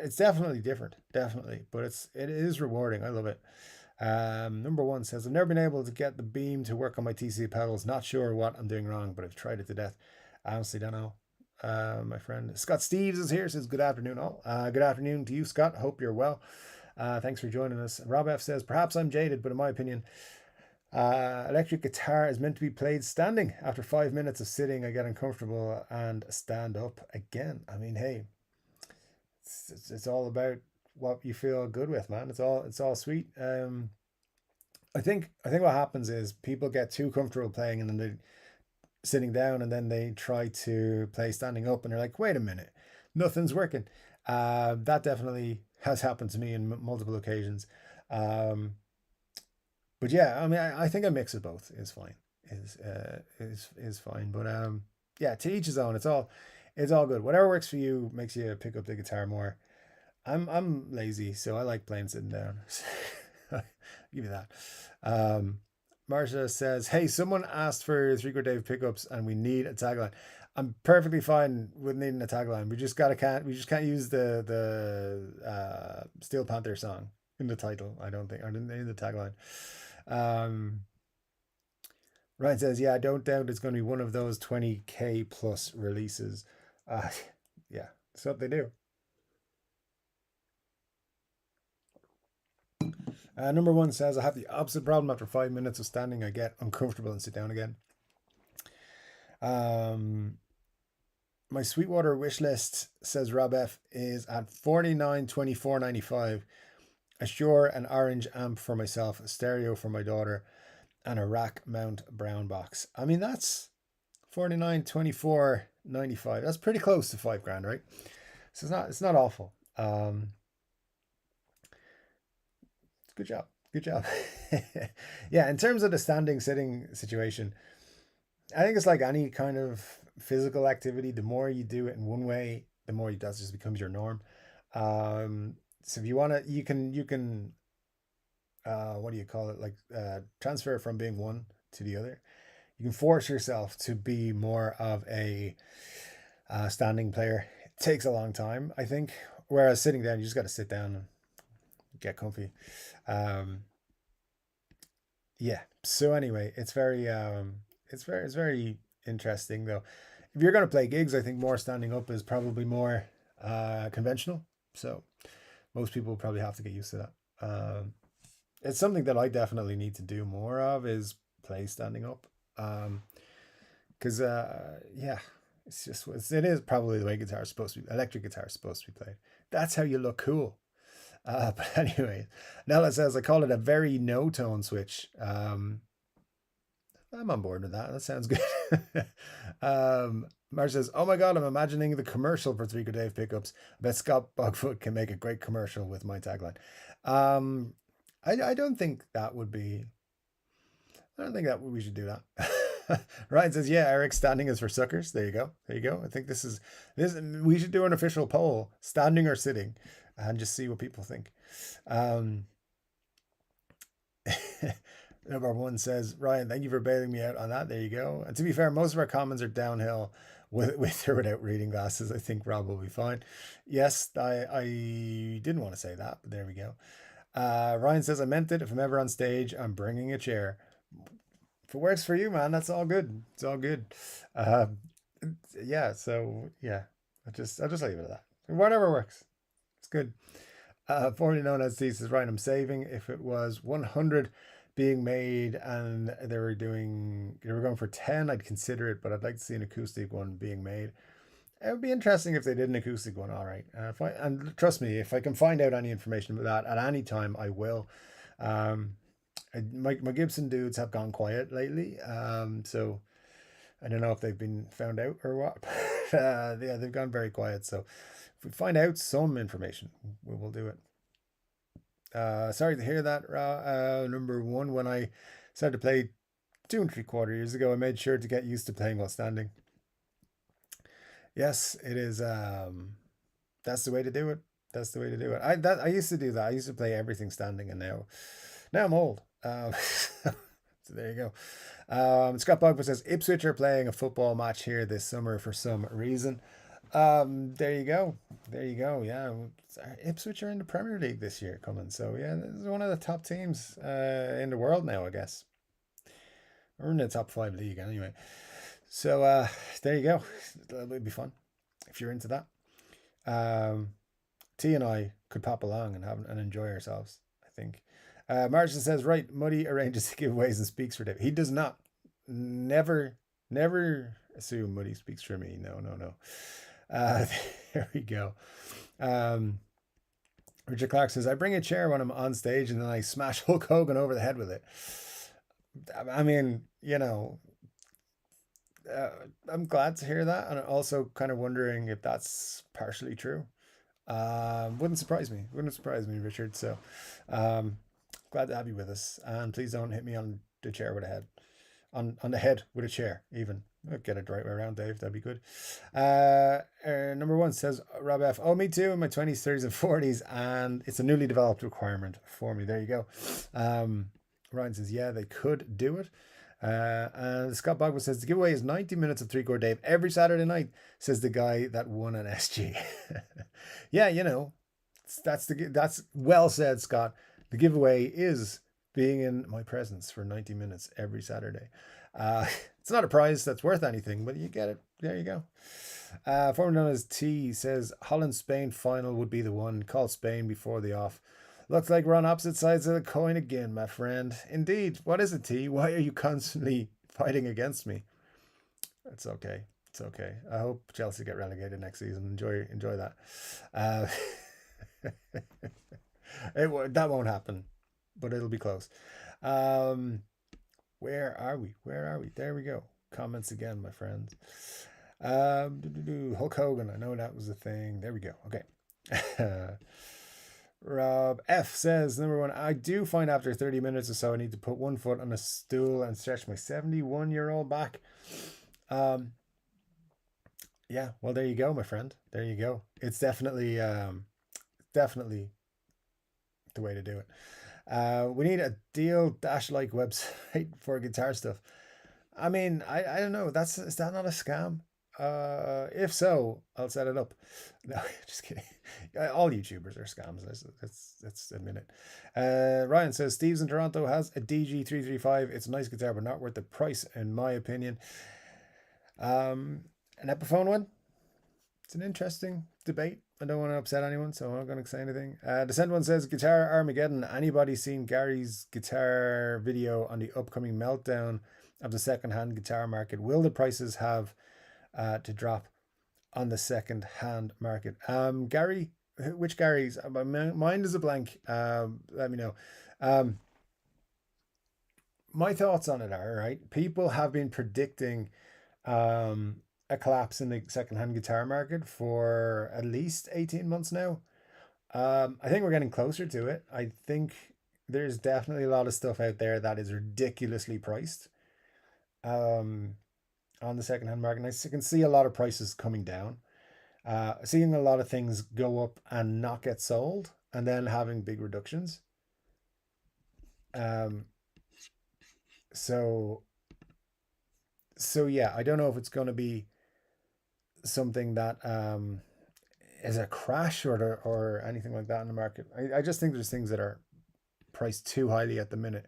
Speaker 1: It's definitely different, definitely, but it is rewarding. I love it. Number one says, I've never been able to get the beam to work on my TC pedals. Not sure what I'm doing wrong, but I've tried it to death. I honestly don't know. My friend Scott Steves is here, says good afternoon all. Good afternoon to you, Scott. Hope you're well. Thanks for joining us. Rob F says, perhaps I'm jaded, but in my opinion, electric guitar is meant to be played standing. After 5 minutes of sitting, I get uncomfortable and stand up again. I mean, hey, it's all about what you feel good with, man. It's all sweet. I think what happens is people get too comfortable playing and then they sitting down and then they try to play standing up and they're like, wait a minute, nothing's working. That definitely has happened to me in multiple occasions. But yeah, I mean, I think a mix of both is fine. Is fine. But yeah, to each his own. It's all good. Whatever works for you makes you pick up the guitar more. I'm lazy, so I like playing sitting down. Give you that. Marsha says, hey, someone asked for Chord Dave pickups and we need a tagline. I'm perfectly fine with needing a tagline. We just can't use the Steel Panther song in the title. I don't think, or in the tagline. Ryan says, yeah, I don't doubt it's going to be one of those 20k plus releases. Yeah, that's what they do. Number one says, I have the opposite problem. After 5 minutes of standing, I get uncomfortable and sit down again. My Sweetwater wish list, says Rob F, is at $49.24.95. A Shure and orange amp for myself, a stereo for my daughter, and a rack mount brown box. I mean, that's $49.24.95. That's pretty close to $5,000, right? So it's not awful. Good job. Yeah, in terms of the standing sitting situation, I think it's like any kind of physical activity. The more you do it in one way, the more that just becomes your norm. So if you want to, you can what do you call it? Like transfer from being one to the other. You can force yourself to be more of a standing player. It takes a long time, I think. Whereas sitting down, you just got to sit down and get comfy. Um, yeah. So anyway, it's very interesting though. If you're gonna play gigs, I think more standing up is probably more conventional. So most people probably have to get used to that. It's something that I definitely need to do more of is play standing up. Because yeah, it is probably the way guitar is supposed to be. Electric guitar is supposed to be played. That's how you look cool. But anyway, Nella says I call it a very no tone switch. I'm on board with that. That sounds good. Marge says, "Oh my god, I'm imagining the commercial for Three Good Dave pickups. I bet Scott Bogfoot can make a great commercial with my tagline." Um, I don't think that would be. I don't think that we should do that. Ryan says, "Yeah, Eric, standing is for suckers." There you go. There you go. I think this. We should do an official poll: standing or sitting, and just see what people think. Um, Number one says, Ryan, thank you for bailing me out on that. There you go. And to be fair, most of our comments are downhill with or without reading glasses. I think Rob will be fine. Yes, I didn't want to say that, but there we go. Ryan says, I meant it. If I'm ever on stage, I'm bringing a chair. If it works for you, man, that's all good. It's all good. Uh, yeah, so yeah, I'll just leave it at that. Whatever works. It's good. Formerly known as T says, Ryan, I'm saving. If it was 100 being made and they were going for 10, I'd consider it, but I'd like to see an acoustic one being made. It would be interesting if they did an acoustic one. All right. And trust me, if I can find out any information about that at any time, I will. Um, my Gibson dudes have gone quiet lately. So I don't know if they've been found out or what. Yeah, they've gone very quiet. So if we find out some information, we will do it. Sorry to hear that, number one. When I started to play 2 3/4 years ago, I made sure to get used to playing while standing. Yes, it is. That's the way to do it. That's the way to do it. I used to do that. I used to play everything standing, and now I'm old. So there you go. Scott Bogman says Ipswich are playing a football match here this summer for some reason. There you go. There you go. Yeah, Ipswich are in the Premier League this year coming. So yeah, this is one of the top teams in the world now, I guess. We're in the top 5 league anyway. So there you go. It'll be fun if you're into that. T and I could pop along and enjoy ourselves, I think. Martin says, right, Muddy arranges giveaways and speaks for Dave. He does not. Never assume Muddy speaks for me. No. There we go. Richard Clark says, I bring a chair when I'm on stage and then I smash Hulk Hogan over the head with it. I mean, I'm glad to hear that. And also kind of wondering if that's partially true. Wouldn't surprise me. Richard. So glad to have you with us. And please don't hit me on the chair with a head. On the head with a chair, even. I'll get it the right way around, Dave. That'd be good. Number one says, Rob F. Oh, me too, in my 20s, 30s, and 40s. And it's a newly developed requirement for me. There you go. Ryan says, yeah, they could do it. And Scott Bogman says, the giveaway is 90 minutes of 3/4 Dave every Saturday night, says the guy that won an SG. Yeah, that's well said, Scott. The giveaway is being in my presence for 90 minutes every Saturday. It's not a prize that's worth anything, but you get it. There you go. Formerly known as T says, Holland-Spain final would be the one. Call Spain before the off. Looks like we're on opposite sides of the coin again, my friend. Indeed. What is it, T? Why are you constantly fighting against me? It's okay. It's okay. I hope Chelsea get relegated next season. Enjoy that. That won't happen, but it'll be close. Where are we? There we go. Comments again, my friends. Hulk Hogan. I know that was a thing. There we go. Okay. Rob F says, number one, I do find after 30 minutes or so I need to put one foot on a stool and stretch my 71-year-old back. Yeah, well, there you go, my friend. There you go. It's definitely the way to do it. We need a deal-like website for guitar stuff. I mean, I don't know. Is that not a scam? If so, I'll set it up. No, just kidding. All YouTubers are scams. Let's admit it. Ryan says Steve's in Toronto has a DG335. It's a nice guitar, but not worth the price, in my opinion. An Epiphone one. It's an interesting debate. I don't want to upset anyone, so I'm not going to say anything. Descent one says Guitar Armageddon. Anybody seen Gary's guitar video on the upcoming meltdown of the second-hand guitar market? Will the prices have to drop on the second-hand market? Gary, which Gary's? My mind is a blank. Let me know. My thoughts on it are, right, people have been predicting a collapse in the second-hand guitar market for at least 18 months now. I think we're getting closer to it. I think there's definitely a lot of stuff out there that is ridiculously priced on the second-hand market. And I can see a lot of prices coming down. Seeing a lot of things go up and not get sold, and then having big reductions. Um, so yeah, I don't know if it's going to be something that is a crash or anything like that in the market. I just think there's things that are priced too highly at the minute.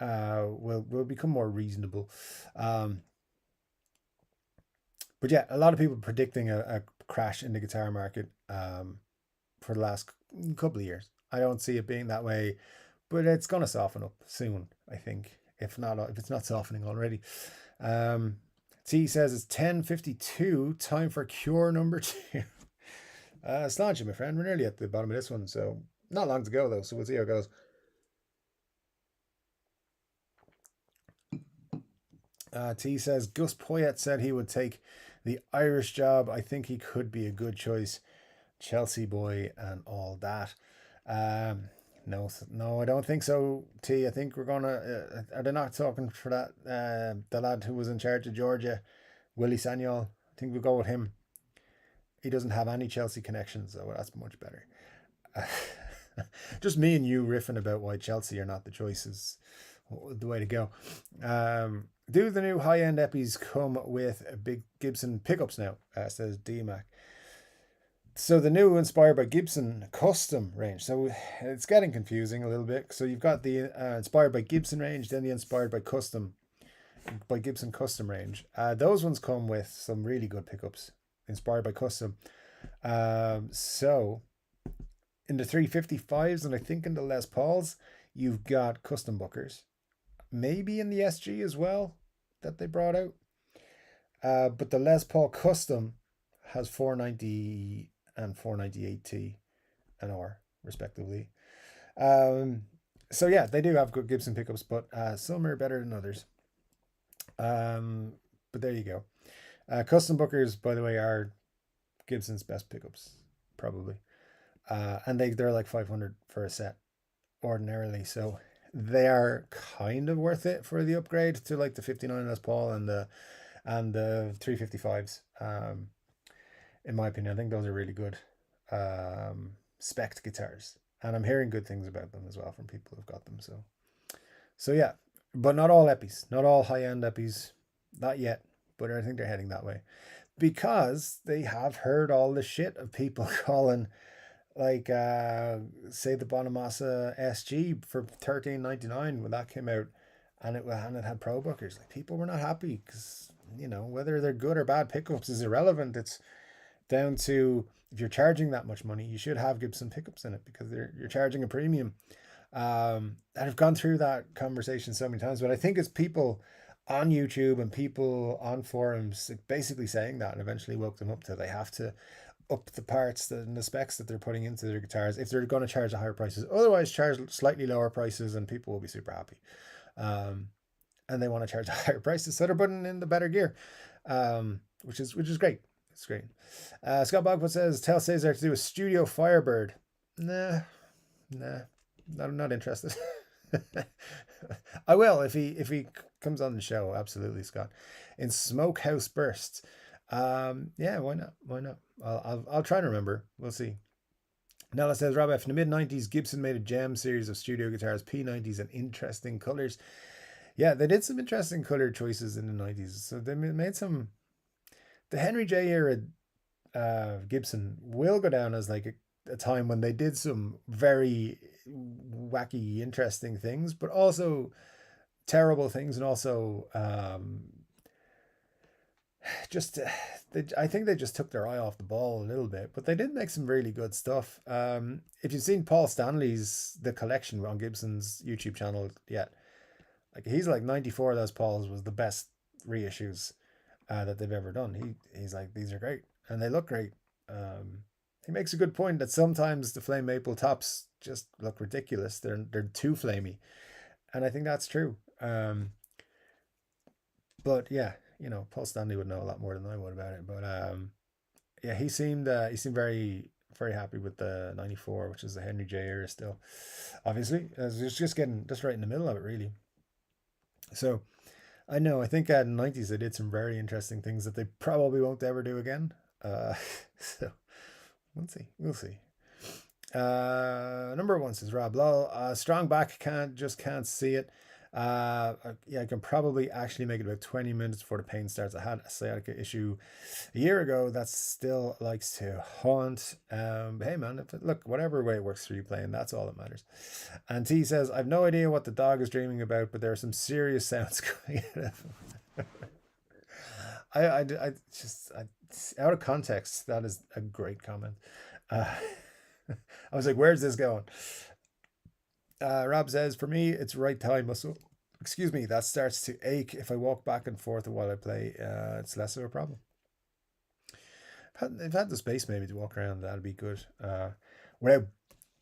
Speaker 1: Will become more reasonable. But yeah, a lot of people predicting a crash in the guitar market for the last couple of years. I don't see it being that way, but it's going to soften up soon, I think. If it's not softening already. T says it's 10:52. Time for cure number 2. Sláinte, my friend. We're nearly at the bottom of this one, so not long to go though. So we'll see how it goes. T says Gus Poyet said he would take the Irish job. I think he could be a good choice. Chelsea boy and all that. No, I don't think so, T. I think we're gonna. Are they not talking for that? The lad who was in charge of Georgia, Willie Sagnol. I think we'll go with him. He doesn't have any Chelsea connections, so that's much better. Just me and you riffing about why Chelsea are not the choices, the way to go. Do the new high-end Eppies come with big Gibson pickups now? Says DMAC. So the new Inspired by Gibson custom range. So it's getting confusing a little bit. So you've got the Inspired by Gibson range, then the Inspired by Gibson custom range. Those ones come with some really good pickups. Inspired by Custom. So in the 355s and I think in the Les Pauls, you've got custom bookers. Maybe in the SG as well that they brought out. But the Les Paul Custom has 490 and 498T an hour, respectively. So yeah, they do have good Gibson pickups, but some are better than others. But there you go. Custom bookers, by the way, are Gibson's best pickups, probably. And they're like 500 for a set ordinarily. So they are kind of worth it for the upgrade to like the 59 Les Paul and the 355s. In my opinion, I think those are really good spec guitars, and I'm hearing good things about them as well from people who've got them. So yeah, but not all Eppies, not all high-end Eppies, not yet. But I think they're heading that way because they have heard all the shit of people calling, like, say the Bonamassa SG for $13.99 when that came out, and it had pro bookers. Like, people were not happy because, you know, whether they're good or bad pickups is irrelevant. It's down to, if you're charging that much money, you should have Gibson pickups in it because you're charging a premium. I've gone through that conversation so many times, but I think it's people on YouTube and people on forums basically saying that, and eventually woke them up to they have to up the parts and the specs that they're putting into their guitars if they're going to charge the higher prices. Otherwise, charge slightly lower prices and people will be super happy. And they want to charge the higher prices, so they're putting in the better gear, which is great. It's great. Scott Bogwood says, tell Cesar to do a Studio Firebird. Nah, I'm not interested. I will if he comes on the show. Absolutely, Scott. In Smokehouse Burst. Yeah, why not? I'll try to remember. We'll see. Nella says, Rob F, in the mid-90s, Gibson made a gem series of studio guitars, P90s, and interesting colors. Yeah, they did some interesting color choices in the 90s. So they made some the Henry J era Gibson will go down as like a time when they did some very wacky, interesting things, but also terrible things, and also just I think they just took their eye off the ball a little bit, but they did make some really good stuff. If you've seen Paul Stanley's The Collection on Gibson's YouTube channel yet, like he's like 94 of those Pauls was the best reissues that they've ever done. He's like, these are great and they look great. He makes a good point that sometimes the flame maple tops just look ridiculous. They're too flamey, and I think that's true. But yeah, you know, Paul Stanley would know a lot more than I would about it. But yeah, he seemed very happy with the '94, which is the Henry J era still. Obviously, it's just getting just right in the middle of it, really. So I know, I think in the '90s they did some very interesting things that they probably won't ever do again. So we'll see. Number one says Rob Lowell. Strong back can't see it. Yeah, I can probably actually make it about 20 minutes before the pain starts. I had a sciatica issue a year ago that still likes to haunt. Hey man, look, whatever way it works for you playing, that's all that matters. And T says, I've no idea what the dog is dreaming about, but there are some serious sounds going out of him. Out of context, that is a great comment. I was like, where's this going? Rob says, for me, it's right thigh muscle. Excuse me, that starts to ache if I walk back and forth while I play. It's less of a problem. If I had the space maybe to walk around, that'd be good. Without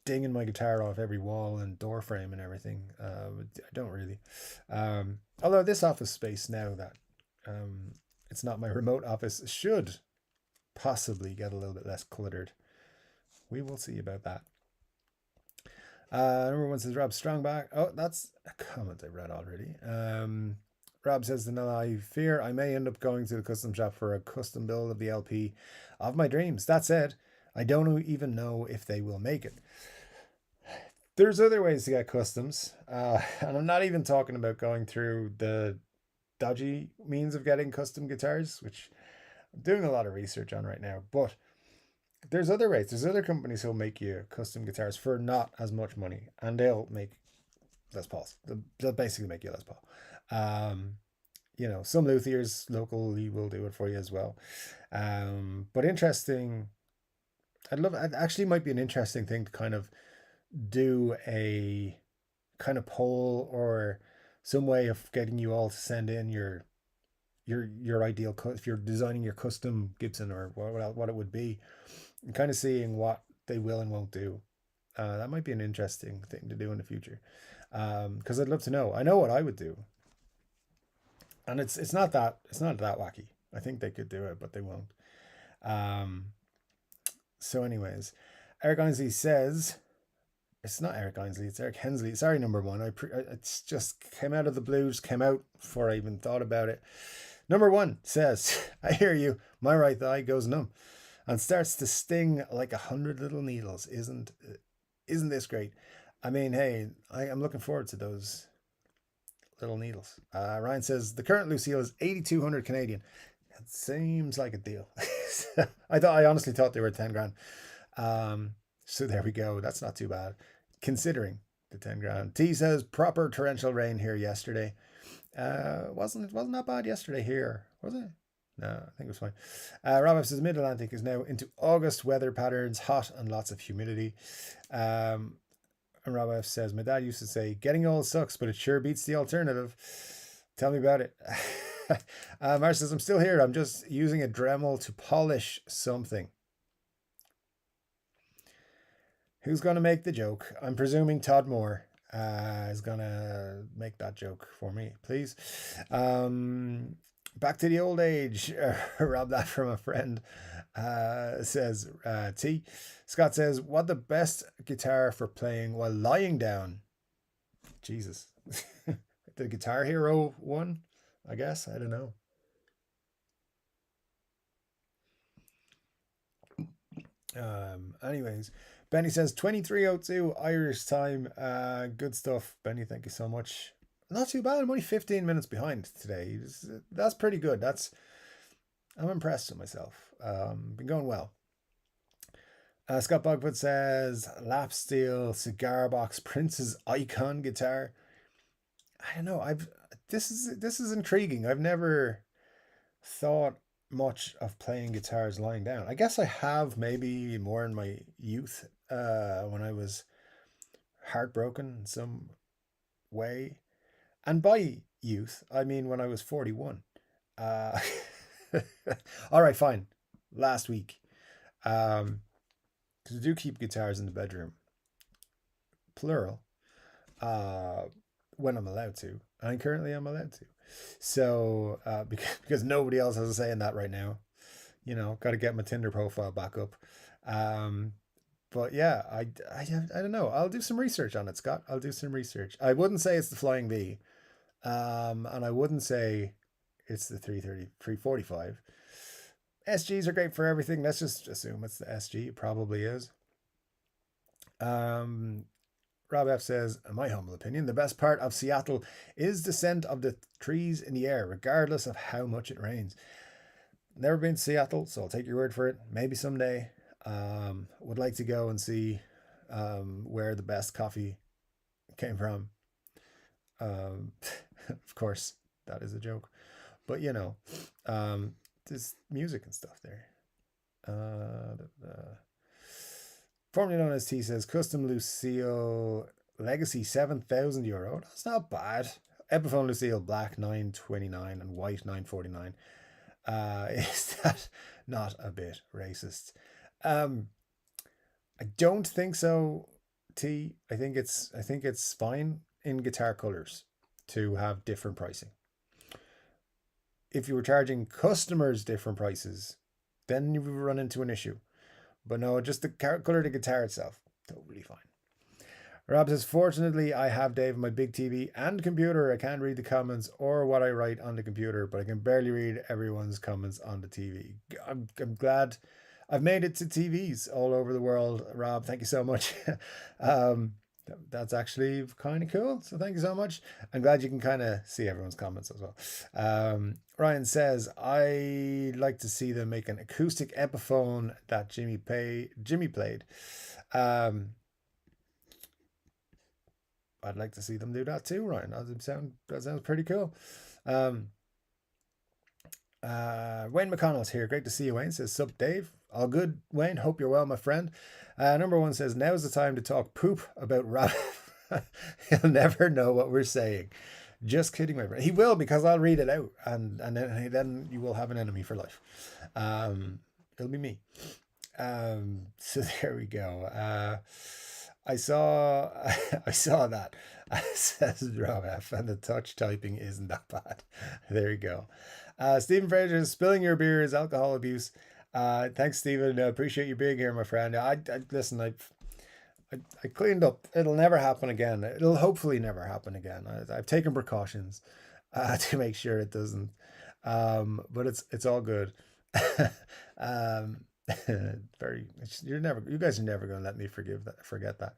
Speaker 1: dinging my guitar off every wall and door frame and everything. I don't really. Although this office space now that it's not my remote office should possibly get a little bit less cluttered. We will see about that. Number one says Rob Strongback. Oh, that's a comment I read already. Rob says, I fear I may end up going to the custom shop for a custom build of the LP of my dreams. That said, I don't even know if they will make it. There's other ways to get customs, and I'm not even talking about going through the dodgy means of getting custom guitars, which I'm doing a lot of research on right now, but there's other ways. There's other companies who'll make you custom guitars for not as much money, and they'll make Les Pauls. They'll basically make you Les Paul. You know, some luthiers locally will do it for you as well. But interesting. It actually might be an interesting thing to kind of do a kind of poll or some way of getting you all to send in your ideal if you're designing your custom Gibson or what it would be, and kind of seeing what they will and won't do. That might be an interesting thing to do in the future, because I'd love to know. I know what I would do, and it's not that wacky. I think they could do it, but they won't. So anyways, Eric Ainsley says, it's not Eric Ainsley, it's Eric Hensley. Sorry, number one. It's just came out of the blue, just came out before I even thought about it. Number one says, I hear you. My right thigh goes numb and starts to sting like 100 little needles. Isn't this great? I mean, hey, I'm looking forward to those little needles. Ryan says, the current Lucille is 8,200 Canadian. It seems like a deal. I honestly thought they were 10 grand. So there we go. That's not too bad, considering the 10 grand. T says, proper torrential rain here yesterday. Wasn't that bad yesterday here, was it? No, I think it was fine. Rob says Mid-Atlantic is now into August weather patterns, hot and lots of humidity. And Rob says, my dad used to say, getting old sucks, but it sure beats the alternative. Tell me about it. Mark says, I'm still here. I'm just using a Dremel to polish something. Who's going to make the joke? I'm presuming Todd Moore is going to make that joke for me, please. Back to the old age. Rob that from a friend. Says T. Scott says, what the best guitar for playing while lying down? Jesus. The Guitar Hero one, I guess. I don't know. Anyways, Benny says 23:02 Irish time. Good stuff, Benny. Thank you so much. Not too bad. I'm only 15 minutes behind today. That's pretty good. That's I'm impressed with myself. Been going well. Scott Bogwood says lap steel cigar box Prince's icon guitar. I don't know. I've this is intriguing. I've never thought much of playing guitars lying down. I guess I have maybe more in my youth, when I was heartbroken in some way. And by youth, I mean when I was 41. Uh, all right, fine. Last week, because I do keep guitars in the bedroom, plural, uh, when I'm allowed to. And currently I'm allowed to. So, because nobody else has a say in that right now. Got to get my Tinder profile back up. Um, but yeah, I don't know. I'll do some research on it, Scott. I'll do some research. I wouldn't say it's the Flying V, and I wouldn't say it's the 330, 345. SGs are great for everything. Let's just assume it's the SG. It probably is. Um, Rob F says, in my humble opinion, the best part of Seattle is the scent of the trees in the air, regardless of how much it rains. Never been to Seattle, so I'll take your word for it. Maybe someday. Would like to go and see where the best coffee came from. Um, of course, that is a joke. But there's music and stuff there. Formerly known as T says custom Lucille Legacy €7,000. That's not bad. Epiphone Lucille Black 929 and White 949. Is that not a bit racist? I don't think so, T. I think it's fine in guitar colors to have different pricing. If you were charging customers different prices, then you would run into an issue. But no, just the color of the guitar itself, totally fine. Rob says, fortunately, I have Dave on my big TV and computer. I can't read the comments or what I write on the computer, but I can barely read everyone's comments on the TV. I'm glad I've made it to TVs all over the world, Rob. Thank you so much. That's actually kind of cool. So thank you so much. I'm glad you can kind of see everyone's comments as well. Ryan says, I like to see them make an acoustic Epiphone that Jimmy played. I'd like to see them do that too, Ryan. That sounds pretty cool. Wayne McConnell's here. Great to see you, Wayne. Says, sup, Dave. All good, Wayne. Hope you're well, my friend. Number one says, now's the time to talk poop about Rob. He'll never know what we're saying. Just kidding, my friend. He will, because I'll read it out, and then you will have an enemy for life. It'll be me. So there we go. I saw that, says Rob F, and the touch typing isn't that bad. There you go. Stephen Fraser, spilling your beer is alcohol abuse. Thanks, Stephen. Appreciate you being here, my friend. I listen. I cleaned up. It'll never happen again. It'll hopefully never happen again. I've taken precautions to make sure it doesn't. But it's all good. You guys are never going to let me forget that.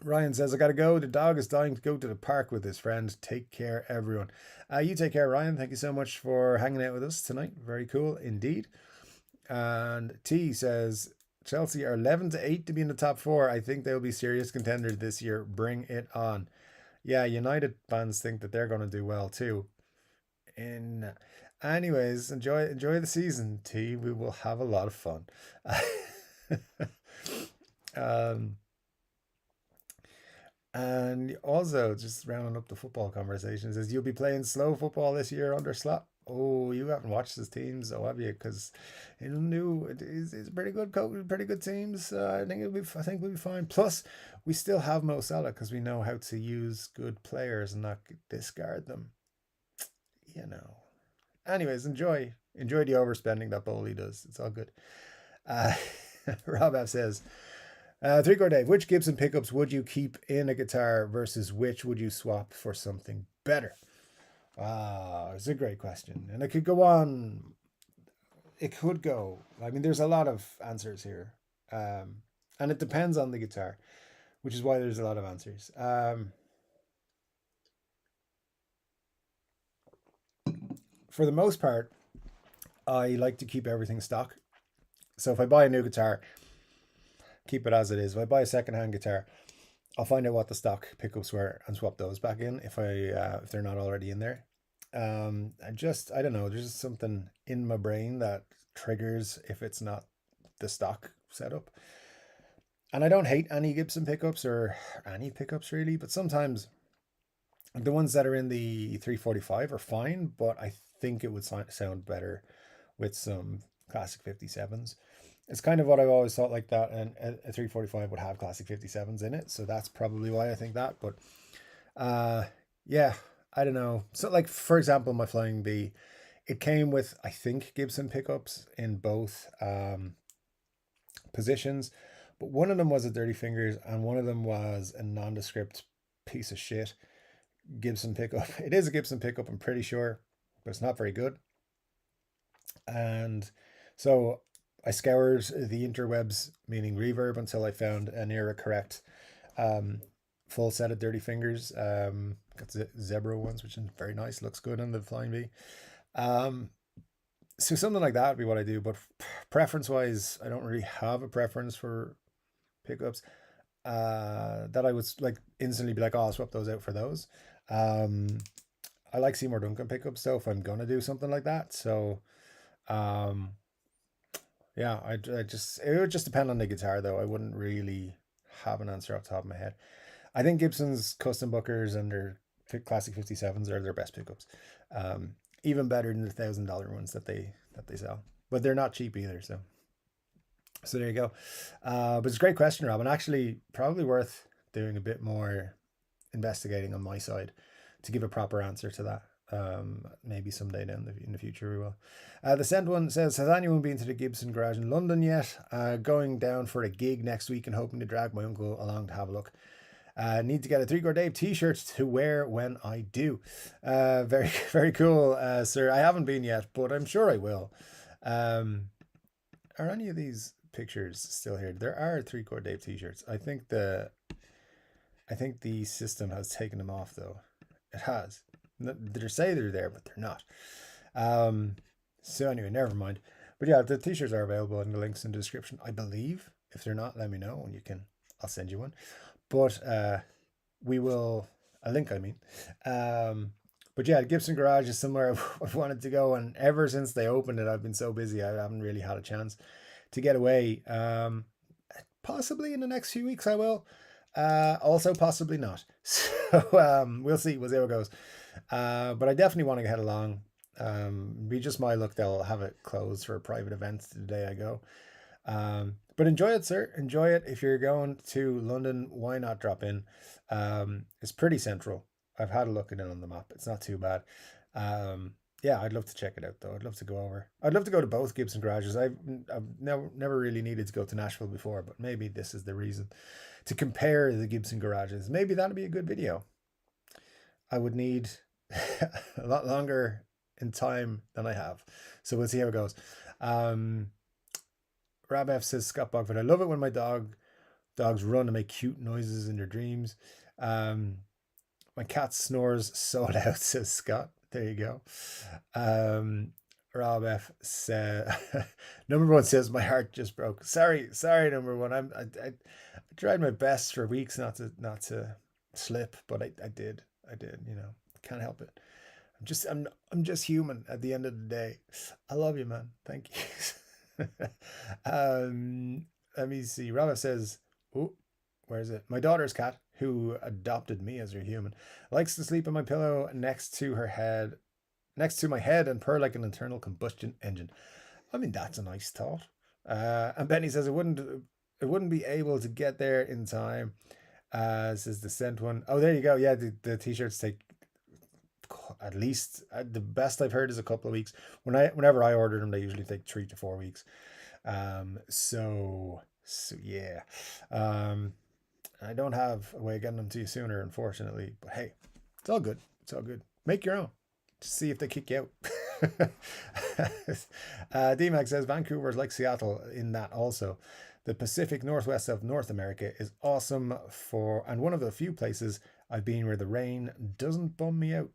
Speaker 1: Ryan says, I gotta go. The dog is dying to go to the park with his friend. Take care, everyone. You take care, Ryan. Thank you so much for hanging out with us tonight. Very cool indeed. And T says, Chelsea are 11-8 to be in the top four. I think they'll be serious contenders this year. Bring it on. Yeah, United fans think that they're going to do well too. Anyways, enjoy the season, T. We will have a lot of fun. And also, just rounding up the football conversation, says you'll be playing slow football this year under Slot. Oh, you haven't watched his teams, so have you? Because it's pretty good coach, pretty good teams. I think we'll be fine. Plus, we still have Mo Salah because we know how to use good players and not discard them. Anyways, enjoy the overspending that Bowley does. It's all good. Rob F says, Chord Dave, which Gibson pickups would you keep in a guitar versus which would you swap for something better? It's a great question. And it could go on. It could go. I mean, there's a lot of answers here. And it depends on the guitar, which is why there's a lot of answers. for the most part, I like to keep everything stock. So if I buy a new guitar, keep it as it is. If I buy a secondhand guitar, I'll find out what the stock pickups were and swap those back in if they're not already in there. I don't know. There's just something in my brain that triggers if it's not the stock setup. And I don't hate any Gibson pickups or any pickups really, but sometimes the ones that are in the 345 are fine, but I think it would sound better with some classic 57s. It's kind of what I've always thought like that, and a 345 would have classic 57s in it, so that's probably why I think that. But yeah, I don't know. So like for example, my Flying B, it came with I think Gibson pickups in both positions, but one of them was a Dirty Fingers and one of them was a nondescript piece of shit Gibson pickup. It is a Gibson pickup, I'm pretty sure, but it's not very good. And so I scoured the interwebs, meaning reverb, until I found an era correct full set of Dirty Fingers. Got zebra ones, which is very nice, looks good on the Flying V. So something like that would be what I do. But preference wise, I don't really have a preference for pickups that I would like instantly be like, oh, I'll swap those out for those. I like Seymour Duncan pickups though if I'm gonna do something like that. So yeah, I just it would just depend on the guitar though. I wouldn't really have an answer off the top of my head. I think Gibson's custom Bookers and their classic 57s are their best pickups. Even better than the $1,000 ones that they sell, but they're not cheap either. So there you go. But it's a great question, Rob, and actually probably worth doing a bit more investigating on my side to give a proper answer to that. Maybe someday down in the future we will. The sent one says, has anyone been to the Gibson garage in London yet? Going down for a gig next week and hoping to drag my uncle along to have a look. Need to get a Chord Dave t-shirt to wear when I do. Very, very cool, sir. I haven't been yet, but I'm sure I will. Are any of these pictures still here? There are Chord Dave t-shirts. I think the system has taken them off though. It has. They say they're there, but they're not. So anyway, never mind. But yeah, the t-shirts are available in the links in the description, I believe. If they're not, let me know and I'll send you one. But we will a link, I mean. But yeah, Gibson Garage is somewhere I've wanted to go, and ever since they opened it, I've been so busy I haven't really had a chance to get away. Possibly in the next few weeks I will. Also possibly not. So we'll see how it goes. But I definitely want to head along. Be just my luck they'll have it closed for private events the day I go. But enjoy it, sir. Enjoy it. If you're going to London, why not drop in? It's pretty central. I've had a look at it on the map. It's not too bad. Yeah, I'd love to check it out though. I'd love to go over. I'd love to go to both Gibson garages. I've never really needed to go to Nashville before, but maybe this is the reason to compare the Gibson garages. Maybe that'd be a good video. I would need a lot longer in time than I have. So we'll see how it goes. Rab F says, Scott Bogford, I love it when my dogs run and make cute noises in their dreams. My cat snores so loud, says Scott. There you go. Rob F said, number one says, my heart just broke. Sorry, number one. I tried my best for weeks not to slip, but I did, can't help it. I'm just human at the end of the day. I love you, man. Thank you. Let me see. Rob F says, oh, where is it? My daughter's cat, who adopted me as her human, likes to sleep on my pillow next to my head and purr like an internal combustion engine. I mean, that's a nice thought. And Benny says it wouldn't be able to get there in time. Says the sent one. Oh, there you go. Yeah, the t-shirts take at least the best I've heard is a couple of weeks. Whenever I order them, they usually take 3 to 4 weeks. So yeah. I don't have a way of getting them to you sooner, unfortunately. But hey, it's all good. It's all good. Make your own. Just see if they kick you out. D-Mac says Vancouver is like Seattle in that also. The Pacific Northwest of North America is awesome and one of the few places I've been where the rain doesn't bum me out.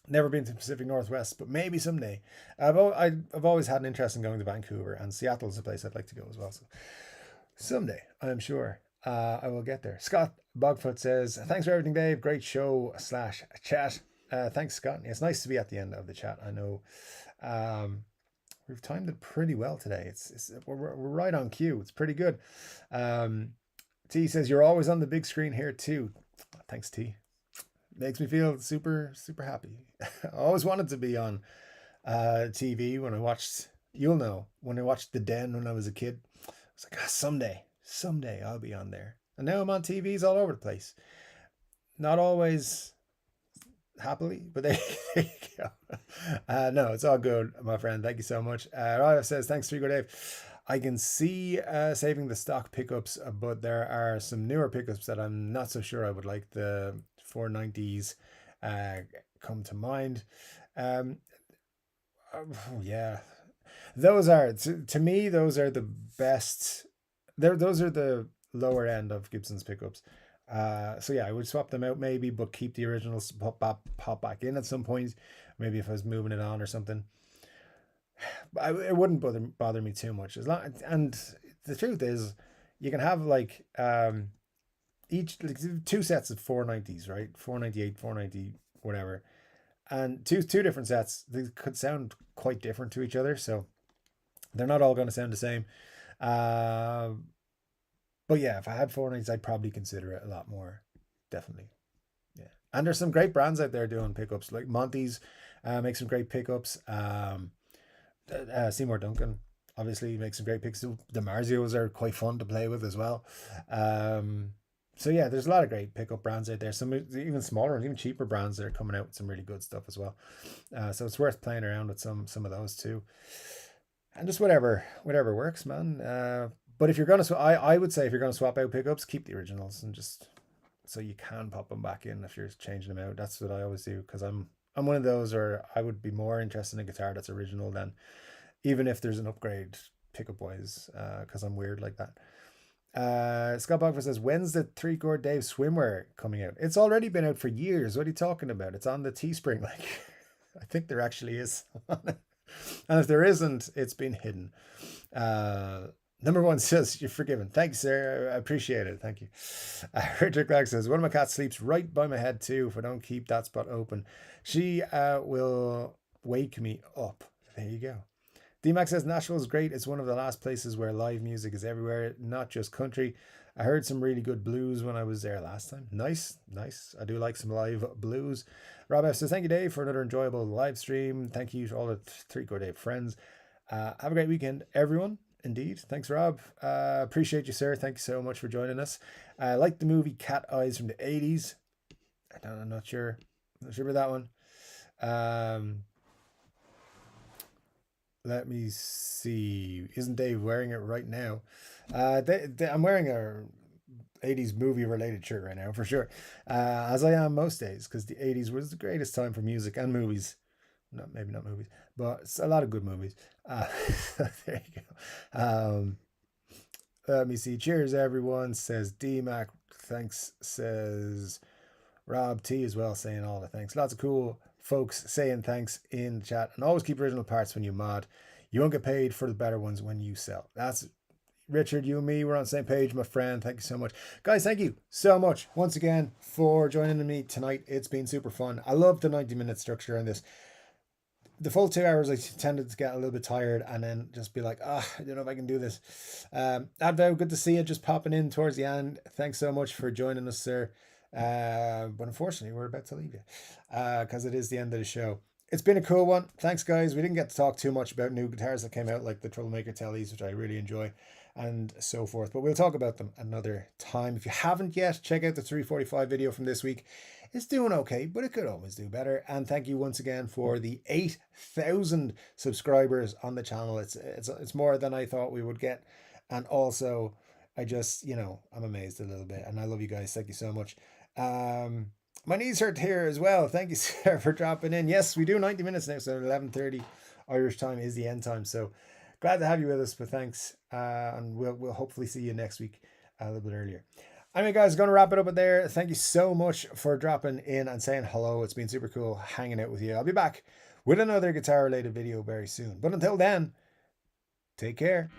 Speaker 1: Never been to the Pacific Northwest, but maybe someday. I've always had an interest in going to Vancouver, and Seattle is a place I'd like to go as well. So someday, I'm sure I will get there. Scott Bogfoot says, "Thanks for everything, Dave. Great show slash chat." Thanks, Scott. It's nice to be at the end of the chat. I know um, we've timed it pretty well today. We're right on cue. It's pretty good. Um, T says, "You're always on the big screen here too." Thanks, T. Makes me feel super super happy. I always wanted to be on TV when I watched. You'll know when I watched The Den when I was a kid. I was like, someday I'll be on there. And now I'm on TVs all over the place. Not always happily, but there you go. No, it's all good, my friend. Thank you so much. Raya says, "Thanks, Chord Dave. I can see saving the stock pickups, but there are some newer pickups that I'm not so sure I would like. The 490s come to mind. Um, yeah, those are to me those are the best. Those are the lower end of Gibson's pickups. So yeah, I would swap them out maybe, but keep the originals, pop back in at some point. Maybe if I was moving it on or something. It wouldn't bother me too much as long. And the truth is, you can have like each like, two sets of 490s, right? 498, 490, whatever, and two different sets. They could sound quite different to each other, so they're not all going to sound the same. Uh, but yeah, if I had 490s, I'd probably consider it a lot more. Definitely. Yeah. And there's some great brands out there doing pickups, like Monty's make some great pickups. Seymour Duncan obviously makes some great picks. The Marzios are quite fun to play with as well. Um, so yeah, there's a lot of great pickup brands out there. Some even smaller and even cheaper brands that are coming out with some really good stuff as well. So it's worth playing around with some of those too. And just whatever works, man. But if you're gonna, I would say if you're gonna swap out pickups, keep the originals and just so you can pop them back in if you're changing them out. That's what I always do because I'm one of those where I would be more interested in a guitar that's original than even if there's an upgrade pickup wise, because I'm weird like that. Scott Bogford says, "When's the 3 Chord Dave swimwear coming out?" It's already been out for years. What are you talking about? It's on the Teespring. Like, I think there actually is. And if there isn't, it's been hidden. Number one says, "You're forgiven." Thanks, sir. I appreciate it. Thank you. Richard Clark says, "One of my cats sleeps right by my head too. If I don't keep that spot open, she will wake me up." There you go. DMAX says, "Nashville is great. It's one of the last places where live music is everywhere, not just country. I heard some really good blues when I was there last time." Nice, nice. I do like some live blues. Rob F says, "Thank you, Dave, for another enjoyable live stream. Thank you to all the 3 Chord Dave friends. Have a great weekend, everyone." Indeed. Thanks, Rob. Appreciate you, sir. Thank you so much for joining us. I like the movie Cat Eyes from the 80s. I'm not sure. I'm not sure about that one. Let me see. Isn't Dave wearing it right now? I'm wearing a 80s movie related shirt right now for sure, as I am most days because the 80s was the greatest time for music and movies. Maybe not movies, but it's a lot of good movies. There you go. Let me see. Cheers, everyone, says DMAC. Thanks, says Rob T as well, saying all the thanks. Lots of cool folks saying thanks in the chat. And always keep original parts when you mod. You won't get paid for the better ones when you sell. That's Richard, you and me, we're on the same page, my friend. Thank you so much. Guys, thank you so much once again for joining me tonight. It's been super fun. I love the 90-minute structure on this. The full 2 hours, I tended to get a little bit tired and then just be like, I don't know if I can do this. Advo, good to see you just popping in towards the end. Thanks so much for joining us, sir. But unfortunately, we're about to leave you because it is the end of the show. It's been a cool one. Thanks, guys. We didn't get to talk too much about new guitars that came out, like the Troublemaker Tellies, which I really enjoy, and so forth. But we'll talk about them another time. If you haven't yet, check out the 345 video from this week. It's doing okay, but it could always do better. And thank you once again for the 8,000 subscribers on the channel. It's more than I thought we would get. And also, I just, I'm amazed a little bit. And I love you guys. Thank you so much. My knees hurt here as well. Thank you, sir, for dropping in. Yes, we do 90 minutes now, so 11:30 Irish time is the end time. So glad to have you with us, but thanks. And we'll hopefully see you next week a little bit earlier. Anyway, guys, going to wrap it up there. Thank you so much for dropping in and saying hello. It's been super cool hanging out with you. I'll be back with another guitar related video very soon. But until then, take care.